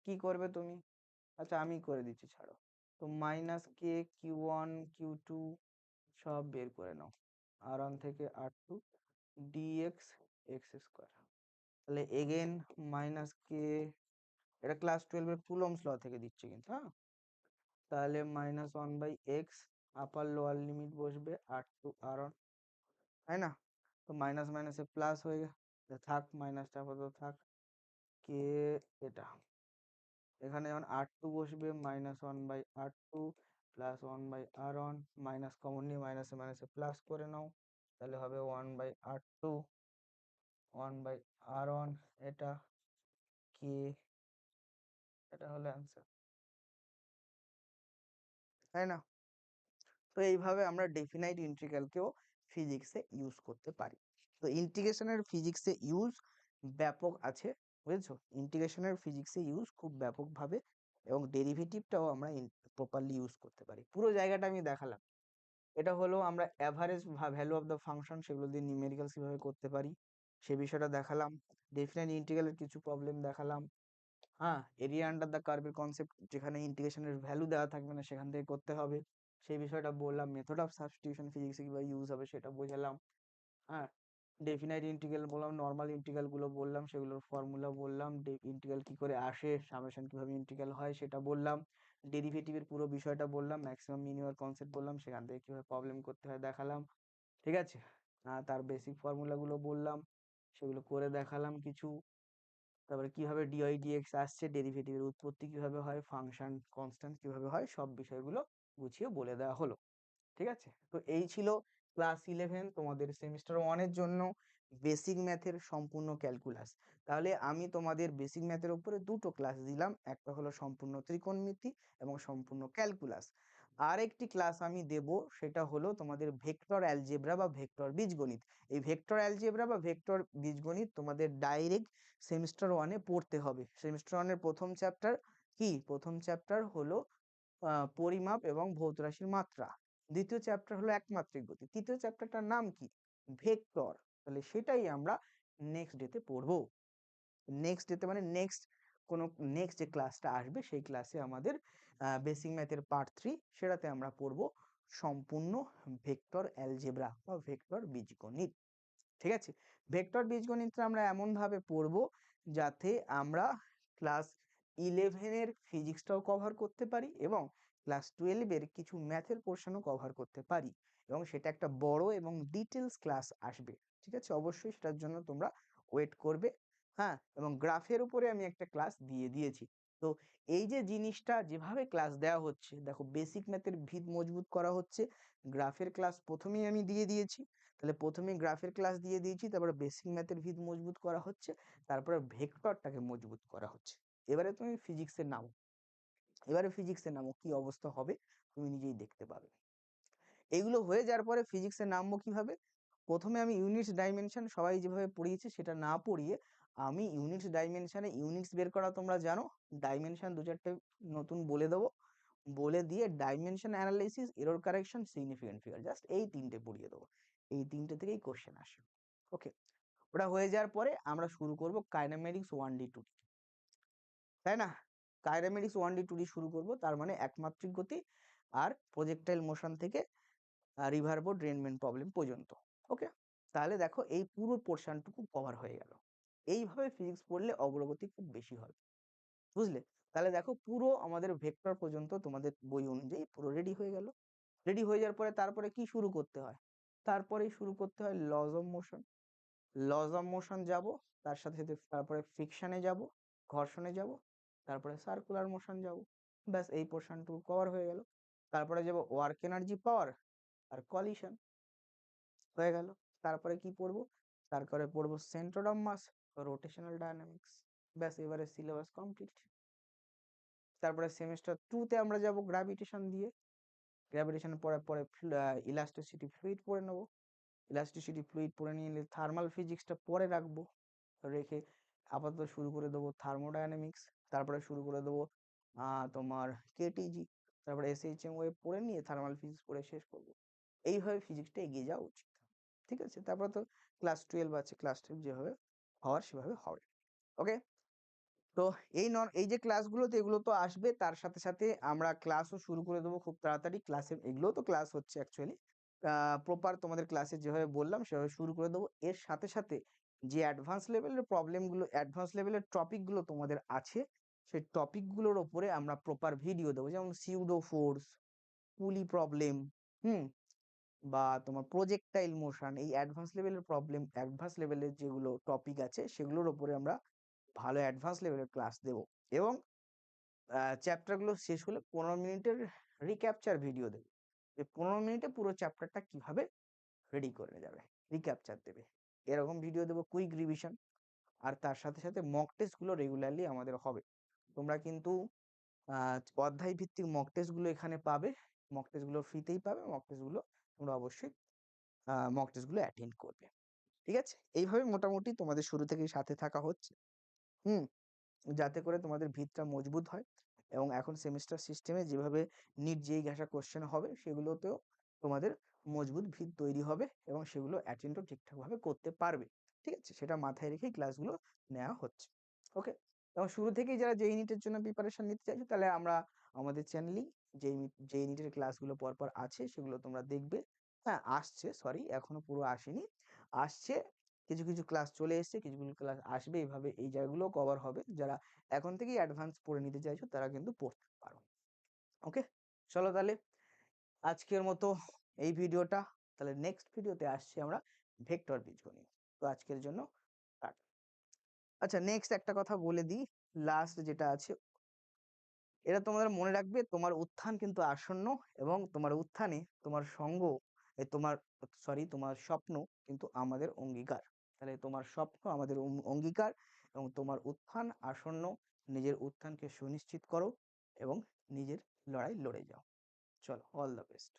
কি করবে তুমি, আচ্ছা আমি করে দিচ্ছি ছাড়ো, তো মাইনাস কে q1 q2 সব বের করে নাও, r1 থেকে r2 dx এক্স স্কোয়ার, তাহলে এগেন মাইনাস কে, এটা ক্লাস 12 এর কুলম্বস ল থেকে দিচ্ছে কিন্তু, হ্যাঁ, তাহলে -1/x, আপার লোয়ার লিমিট বসবে r2 r1, তাই না, তো মাইনাস মাইনাসে প্লাস হয়ে থাক, মাইনাসটা আপাতত থাক, কে এটা এখানে যখন r2 বসবে -1/r2 plus 1/r1, minus common নিয়ে মাইনাসে মাইনাসে প্লাস করে নাও, তাহলে হবে 1/r2 1/r1, এটা কে, এটা হলো অ্যান্সার, তাই না। তো এইভাবে আমরা ডেফিনাইট ইন্টিগ্রালকেও ফিজিক্সে ইউজ করতে পারি। তো ইন্টিগ্রেশনের ফিজিক্সে ইউজ ব্যাপক আছে, বুঝেছো, ইন্টিগ্রেশনের ফিজিক্সে ইউজ খুব ব্যাপকভাবে, এবং ডেরিভেটিভটাও আমরা প্রপারলি ইউজ করতে পারি। পুরো জায়গাটা আমি দেখালাম, এটা হলো আমরা average value of the function, সেগুলো দিয়ে নিউমেরিক্যালস কিভাবে করতে পারি সে বিষয়টা দেখালাম, ডেফিনাইট ইন্টিগ্রালের কিছু প্রবলেম দেখালাম, হ্যাঁ, এরিয়া আন্ডার দ্য কার্ভের কনসেপ্ট, যেখানে ইন্টিগ্রেশনের ভ্যালু দেওয়া থাকবে না সেখান থেকে করতে হবে সেই বিষয়টা বললাম, মেথড অফ সাবস্টিটিউশন ফিজিক্সে কিভাবে ইউজ হবে সেটা বোঝালাম, হ্যাঁ, ডেফিনাইট ইন্টিগ্রাল বললাম, নর্মাল ইন্টিগ্রাল গুলো বললাম, সেগুলোর ফর্মুলা বললাম, ইন্টিগ্রাল কি করে আসে, সামেশন কিভাবে ইন্টিগ্রাল হয় সেটা বললাম, ডেরিভেটিভের পুরো বিষয়টা বললাম, ম্যাক্সিমাম মিনিমাম কনসেপ্ট বললাম, সেখান থেকে কিভাবে প্রবলেম করতে হয় দেখালাম, ঠিক আছে, তার বেসিক ফর্মুলা গুলো বললাম, সেগুলো করে দেখালাম কিছু, তারপরে কিভাবে ডিওয়াই ডিএক্স আসছে, ডেরিভেটিভের উৎপত্তি কিভাবে হয়, ফাংশন কনস্ট্যান্ট কিভাবে হয়, সব বিষয়গুলো গুছিয়ে বলে দেওয়া হলো, ঠিক আছে। তো এই ছিল ক্লাস 11 তোমাদের সেমিস্টার 1 এর জন্য বেসিক ম্যাথের সম্পূর্ণ ক্যালকুলাস। তাহলে আমি তোমাদের বেসিক ম্যাথের উপরে দুটো ক্লাস দিলাম, একটা হলো সম্পূর্ণ ত্রিকোণমিতি এবং সম্পূর্ণ ক্যালকুলাস, আর একটি ক্লাস আমি দেব, সেটা হলো তোমাদের ভেক্টর অ্যালজেব্রা বা ভেক্টর বীজগণিত। এই ভেক্টর অ্যালজেব্রা বা ভেক্টর বীজগণিত তোমাদের ডাইরেক্ট সেমিস্টার 1 এ পড়তে হবে। সেমিস্টার 1 এর প্রথম চ্যাপ্টার কি, প্রথম চ্যাপ্টার হলো পরিমাপ এবং ভৌত রাশির মাত্রা, দ্বিতীয় চ্যাপ্টার হলো একমাত্রিক গতি, তৃতীয় চ্যাপ্টারটার নাম কি, ভেক্টর, তাহলে সেটাই আমরা নেক্সট ডেতে পড়বো। নেক্সট ডেতে মানে নেক্সট যে ক্লাসটা আসবে সেই ক্লাসে আমাদের বেসিক ম্যাথের পার্ট 3, সেটাতে আমরা পড়বো সম্পূর্ণ ভেক্টর অ্যালজেব্রা বা ভেক্টর বীজগণিত। ঠিক আছে? ভেক্টর বীজগণিতটা আমরা এমন ভাবে পড়বো যাতে আমরা ক্লাস 11 এর ফিজিক্সটাও কভার করতে পারি এবং ক্লাস 12 এর কিছু ম্যাথের পোর্শনও কভার করতে পারি, এবং সেটা একটা বড় এবং ডিটেলস ক্লাস আসবে। ঠিক আছে? অবশ্যই সেটার জন্য তোমরা ওয়েট করবে। হ্যাঁ, এবং গ্রাফের উপরে আমি একটা ক্লাস দিয়ে দিয়েছি। তো এই যে জিনিসটা যেভাবে ক্লাস দেওয়া হচ্ছে, দেখো বেসিক ম্যাথের ভিত মজবুত করা হচ্ছে, গ্রাফের ক্লাস প্রথমেই আমি দিয়ে দিয়েছি। তাহলে প্রথমে গ্রাফের ক্লাস দিয়ে দিয়েছি, তারপরে বেসিক ম্যাথের ভিত মজবুত করা হচ্ছে, তারপরে ভেক্টরটাকে মজবুত করা হচ্ছে। এবারে তুমি ফিজিক্সের নামো, এবারে ফিজিক্সের নামো, কি অবস্থা হবে তুমি নিজেই দেখতে পাবে। এগুলো হয়ে যাওয়ার পরে ফিজিক্সে নামবো কিভাবে? প্রথমে আমি ইউনিটস ডাইমেনশন সবাই যেভাবে পড়িয়েছে সেটা না পড়িয়ে আমি ইউনিটস ডাইমেনশনে ইউনিটস বের করা তোমরা জানো, ডাইমেনশন দু চারটে নতুন বলে দেবো, বলে দিয়ে dimension analysis, error correction, significant figure, just এই তিনটে পড়িয়ে দেবো। এই তিনটে থেকেই কোশ্চেন আসে। ওকে, ওটা হয়ে যাওয়ার পরে আমরা শুরু করব কাইনেমেটিক্স 1D 2D, তাই না? কাইনেমেটিক্স 1D 2D শুরু করব, তার মানে একমাত্রিক গতি আর প্রজেক্টাইল মোশন থেকে রিভার বোর্ড ড্রেনমেন্ট প্রবলেম পর্যন্ত। ওকে, তাহলে দেখো এই পুরো পোর্শনটুকু কভার হয়ে গেল। এইভাবে ফিজিক্স পড়লে অগ্রগতি খুব বেশি হবে, বুঝলে? তাহলে দেখো পুরো আমাদের ভেক্টর পর্যন্ত তোমাদের বই অনুযায়ী পুরো রেডি হয়ে গেল। রেডি হয়ে যাওয়ার পরে তারপরে কি শুরু করতে হয়? তারপরেই শুরু করতে হয় lodge of motion. Lodge of motion যাব, তার সাথে সাথে তারপরে ফ্রিকশনে যাব, ঘর্ষণে যাব, তারপরে সার্কুলার মোশন যাব। ব্যাস, এই পোর্শনটুকু কভার হয়ে গেল। তারপরে যাব ওয়ার্ক এনার্জি পাওয়ার আর কলিশন, হয়ে গেল। তারপরে কি পড়বো? তারপরে পড়বো centre of mass, rotational dynamics. ব্যাস, এবারে সিলেবাস কমপ্লিট। তারপরে সেমিস্টার 2 তে আমরা যাব গ্র্যাভিটেশন দিয়ে, গ্র্যাভিটেশন পরে পরে ইলাস্টিসিটি ফ্লুইড পড়ে নেবো। ইলাস্টিসিটি ফ্লুইড পড়ে নিলে থার্মাল ফিজিক্সটা পরে রাখবো, রেখে আপাতত শুরু করে দেবো থার্মোডায়নামিক্স। তারপরে শুরু করে দেবো তোমার কেটিজি। তারপরে এসএইচএম ওয়েভ পড়ে নিয়ে থার্মাল ফিজিক্স পড়ে শেষ করবো। এইভাবে ফিজিক্সটা এগিয়ে যাওয়া উচিত। ঠিক আছে? তারপরে তো ক্লাস 12 আছে, ক্লাস 12 যেভাবে হওয়ার সেভাবে হবে। ওকে, তো এই যে ক্লাসগুলোতে এগুলো তো আসবে, তার সাথে সাথে আমরা ক্লাসও শুরু করে দেবো খুব তাড়াতাড়ি। ক্লাসে এগুলো তো ক্লাস হচ্ছে অ্যাকচুয়ালি, প্রপার তোমাদের ক্লাসে যেভাবে বললাম সেভাবে শুরু করে দেবো। এর সাথে সাথে যে অ্যাডভান্স লেভেলের প্রবলেমগুলো, অ্যাডভান্স লেভেলের টপিকগুলো তোমাদের আছে, সেই টপিকগুলোর ওপরে আমরা প্রপার ভিডিও দেবো, যেমন সিউডো ফোর্স, পুলি প্রবলেম, হুম, বা তোমার প্রজেক্টাইল মোশন। এই অ্যাডভান্স লেভেলের প্রবলেম, অ্যাডভান্স লেভেলের যেগুলো টপিক আছে সেগুলোর উপরে আমরা ভালো অ্যাডভান্স লেভেলের ক্লাস দেব। এবং চ্যাপ্টার গুলো শেষ হলে 15 মিনিটের রিক্যাপচার ভিডিও দেবে, যে 15 মিনিটে পুরো চ্যাপ্টারটা কিভাবে রেডি করে যাবে, রিক্যাপচার দেবে। এরকম ভিডিও দেবো, কুইক রিভিশন। আর তার সাথে সাথে মক টেস্ট গুলো রেগুলারলি আমাদের হবে। তোমরা কিন্তু অধ্যায় ভিত্তিক মক টেস্ট গুলো এখানে পাবে, মক টেস্ট গুলো ফ্রিতেই পাবে। মক টেস্ট গুলো তোমরা অবশ্যই মক টেস্ট গুলো অ্যাটেন্ড করবে। ঠিক আছে? এইভাবে মোটামুটি তোমাদের শুরু থেকেই সাথে থাকা হচ্ছে, হুম, যাতে করে তোমাদের ভিতটা মজবুত হয়। এবং এখন সেমিস্টার সিস্টেমে যেভাবে নিট যেই ঘেঁষা কোশ্চেন হবে সেগুলোতেও তোমাদের মজবুত ভিত তৈরি হবে এবং সেগুলো অ্যাটেন্ডও ঠিকঠাক ভাবে করতে পারবে। ঠিক আছে? সেটা মাথায় রেখেই ক্লাসগুলো নেওয়া হচ্ছে। ওকে, এবং শুরু থেকেই যারা জেই নিটের জন্য প্রিপারেশন নিতে চাইছো, তাহলে আমরা আমাদের চ্যানেলেই জেই নিটের ক্লাসগুলো পরপর আছে, সেগুলো তোমরা দেখবে। হ্যাঁ, আসছে, সরি এখনো পুরো আসেনি, আসছে। কিছু কিছু ক্লাস চলে এসেছে, কিছু কিছু ক্লাস আসবে। এইভাবে এই জায়গাগুলো কভার হবে। যারা এখন থেকেই অ্যাডভান্স পড়ে নিতে চাইছো তারা কিন্তু পড়তে পারো। ওকে, চলো তাহলে আজকের মতো এই ভিডিওটা, তাহলে নেক্সট ভিডিওতে আসছি আমরা ভেক্টর বীজগণিত। তো আজকের জন্য টাটা। আচ্ছা, নেক্সট একটা কথা বলে দিই, লাস্ট যেটা আছে, এটা তোমাদের মনে রাখবে, তোমার উত্থান কিন্তু আসন্ন, এবং তোমার উত্থানে তোমার সঙ্গ, তোমার সরি তোমার স্বপ্ন কিন্তু আমাদের অঙ্গীকার। তাহলে তোমার স্বপ্ন আমাদের অঙ্গীকার, এবং তোমার উত্থান আসন্ন। নিজের উত্থানকে সুনিশ্চিত করো এবং নিজের লড়াই লড়ে যাও। চলো, অল দ্য বেস্ট।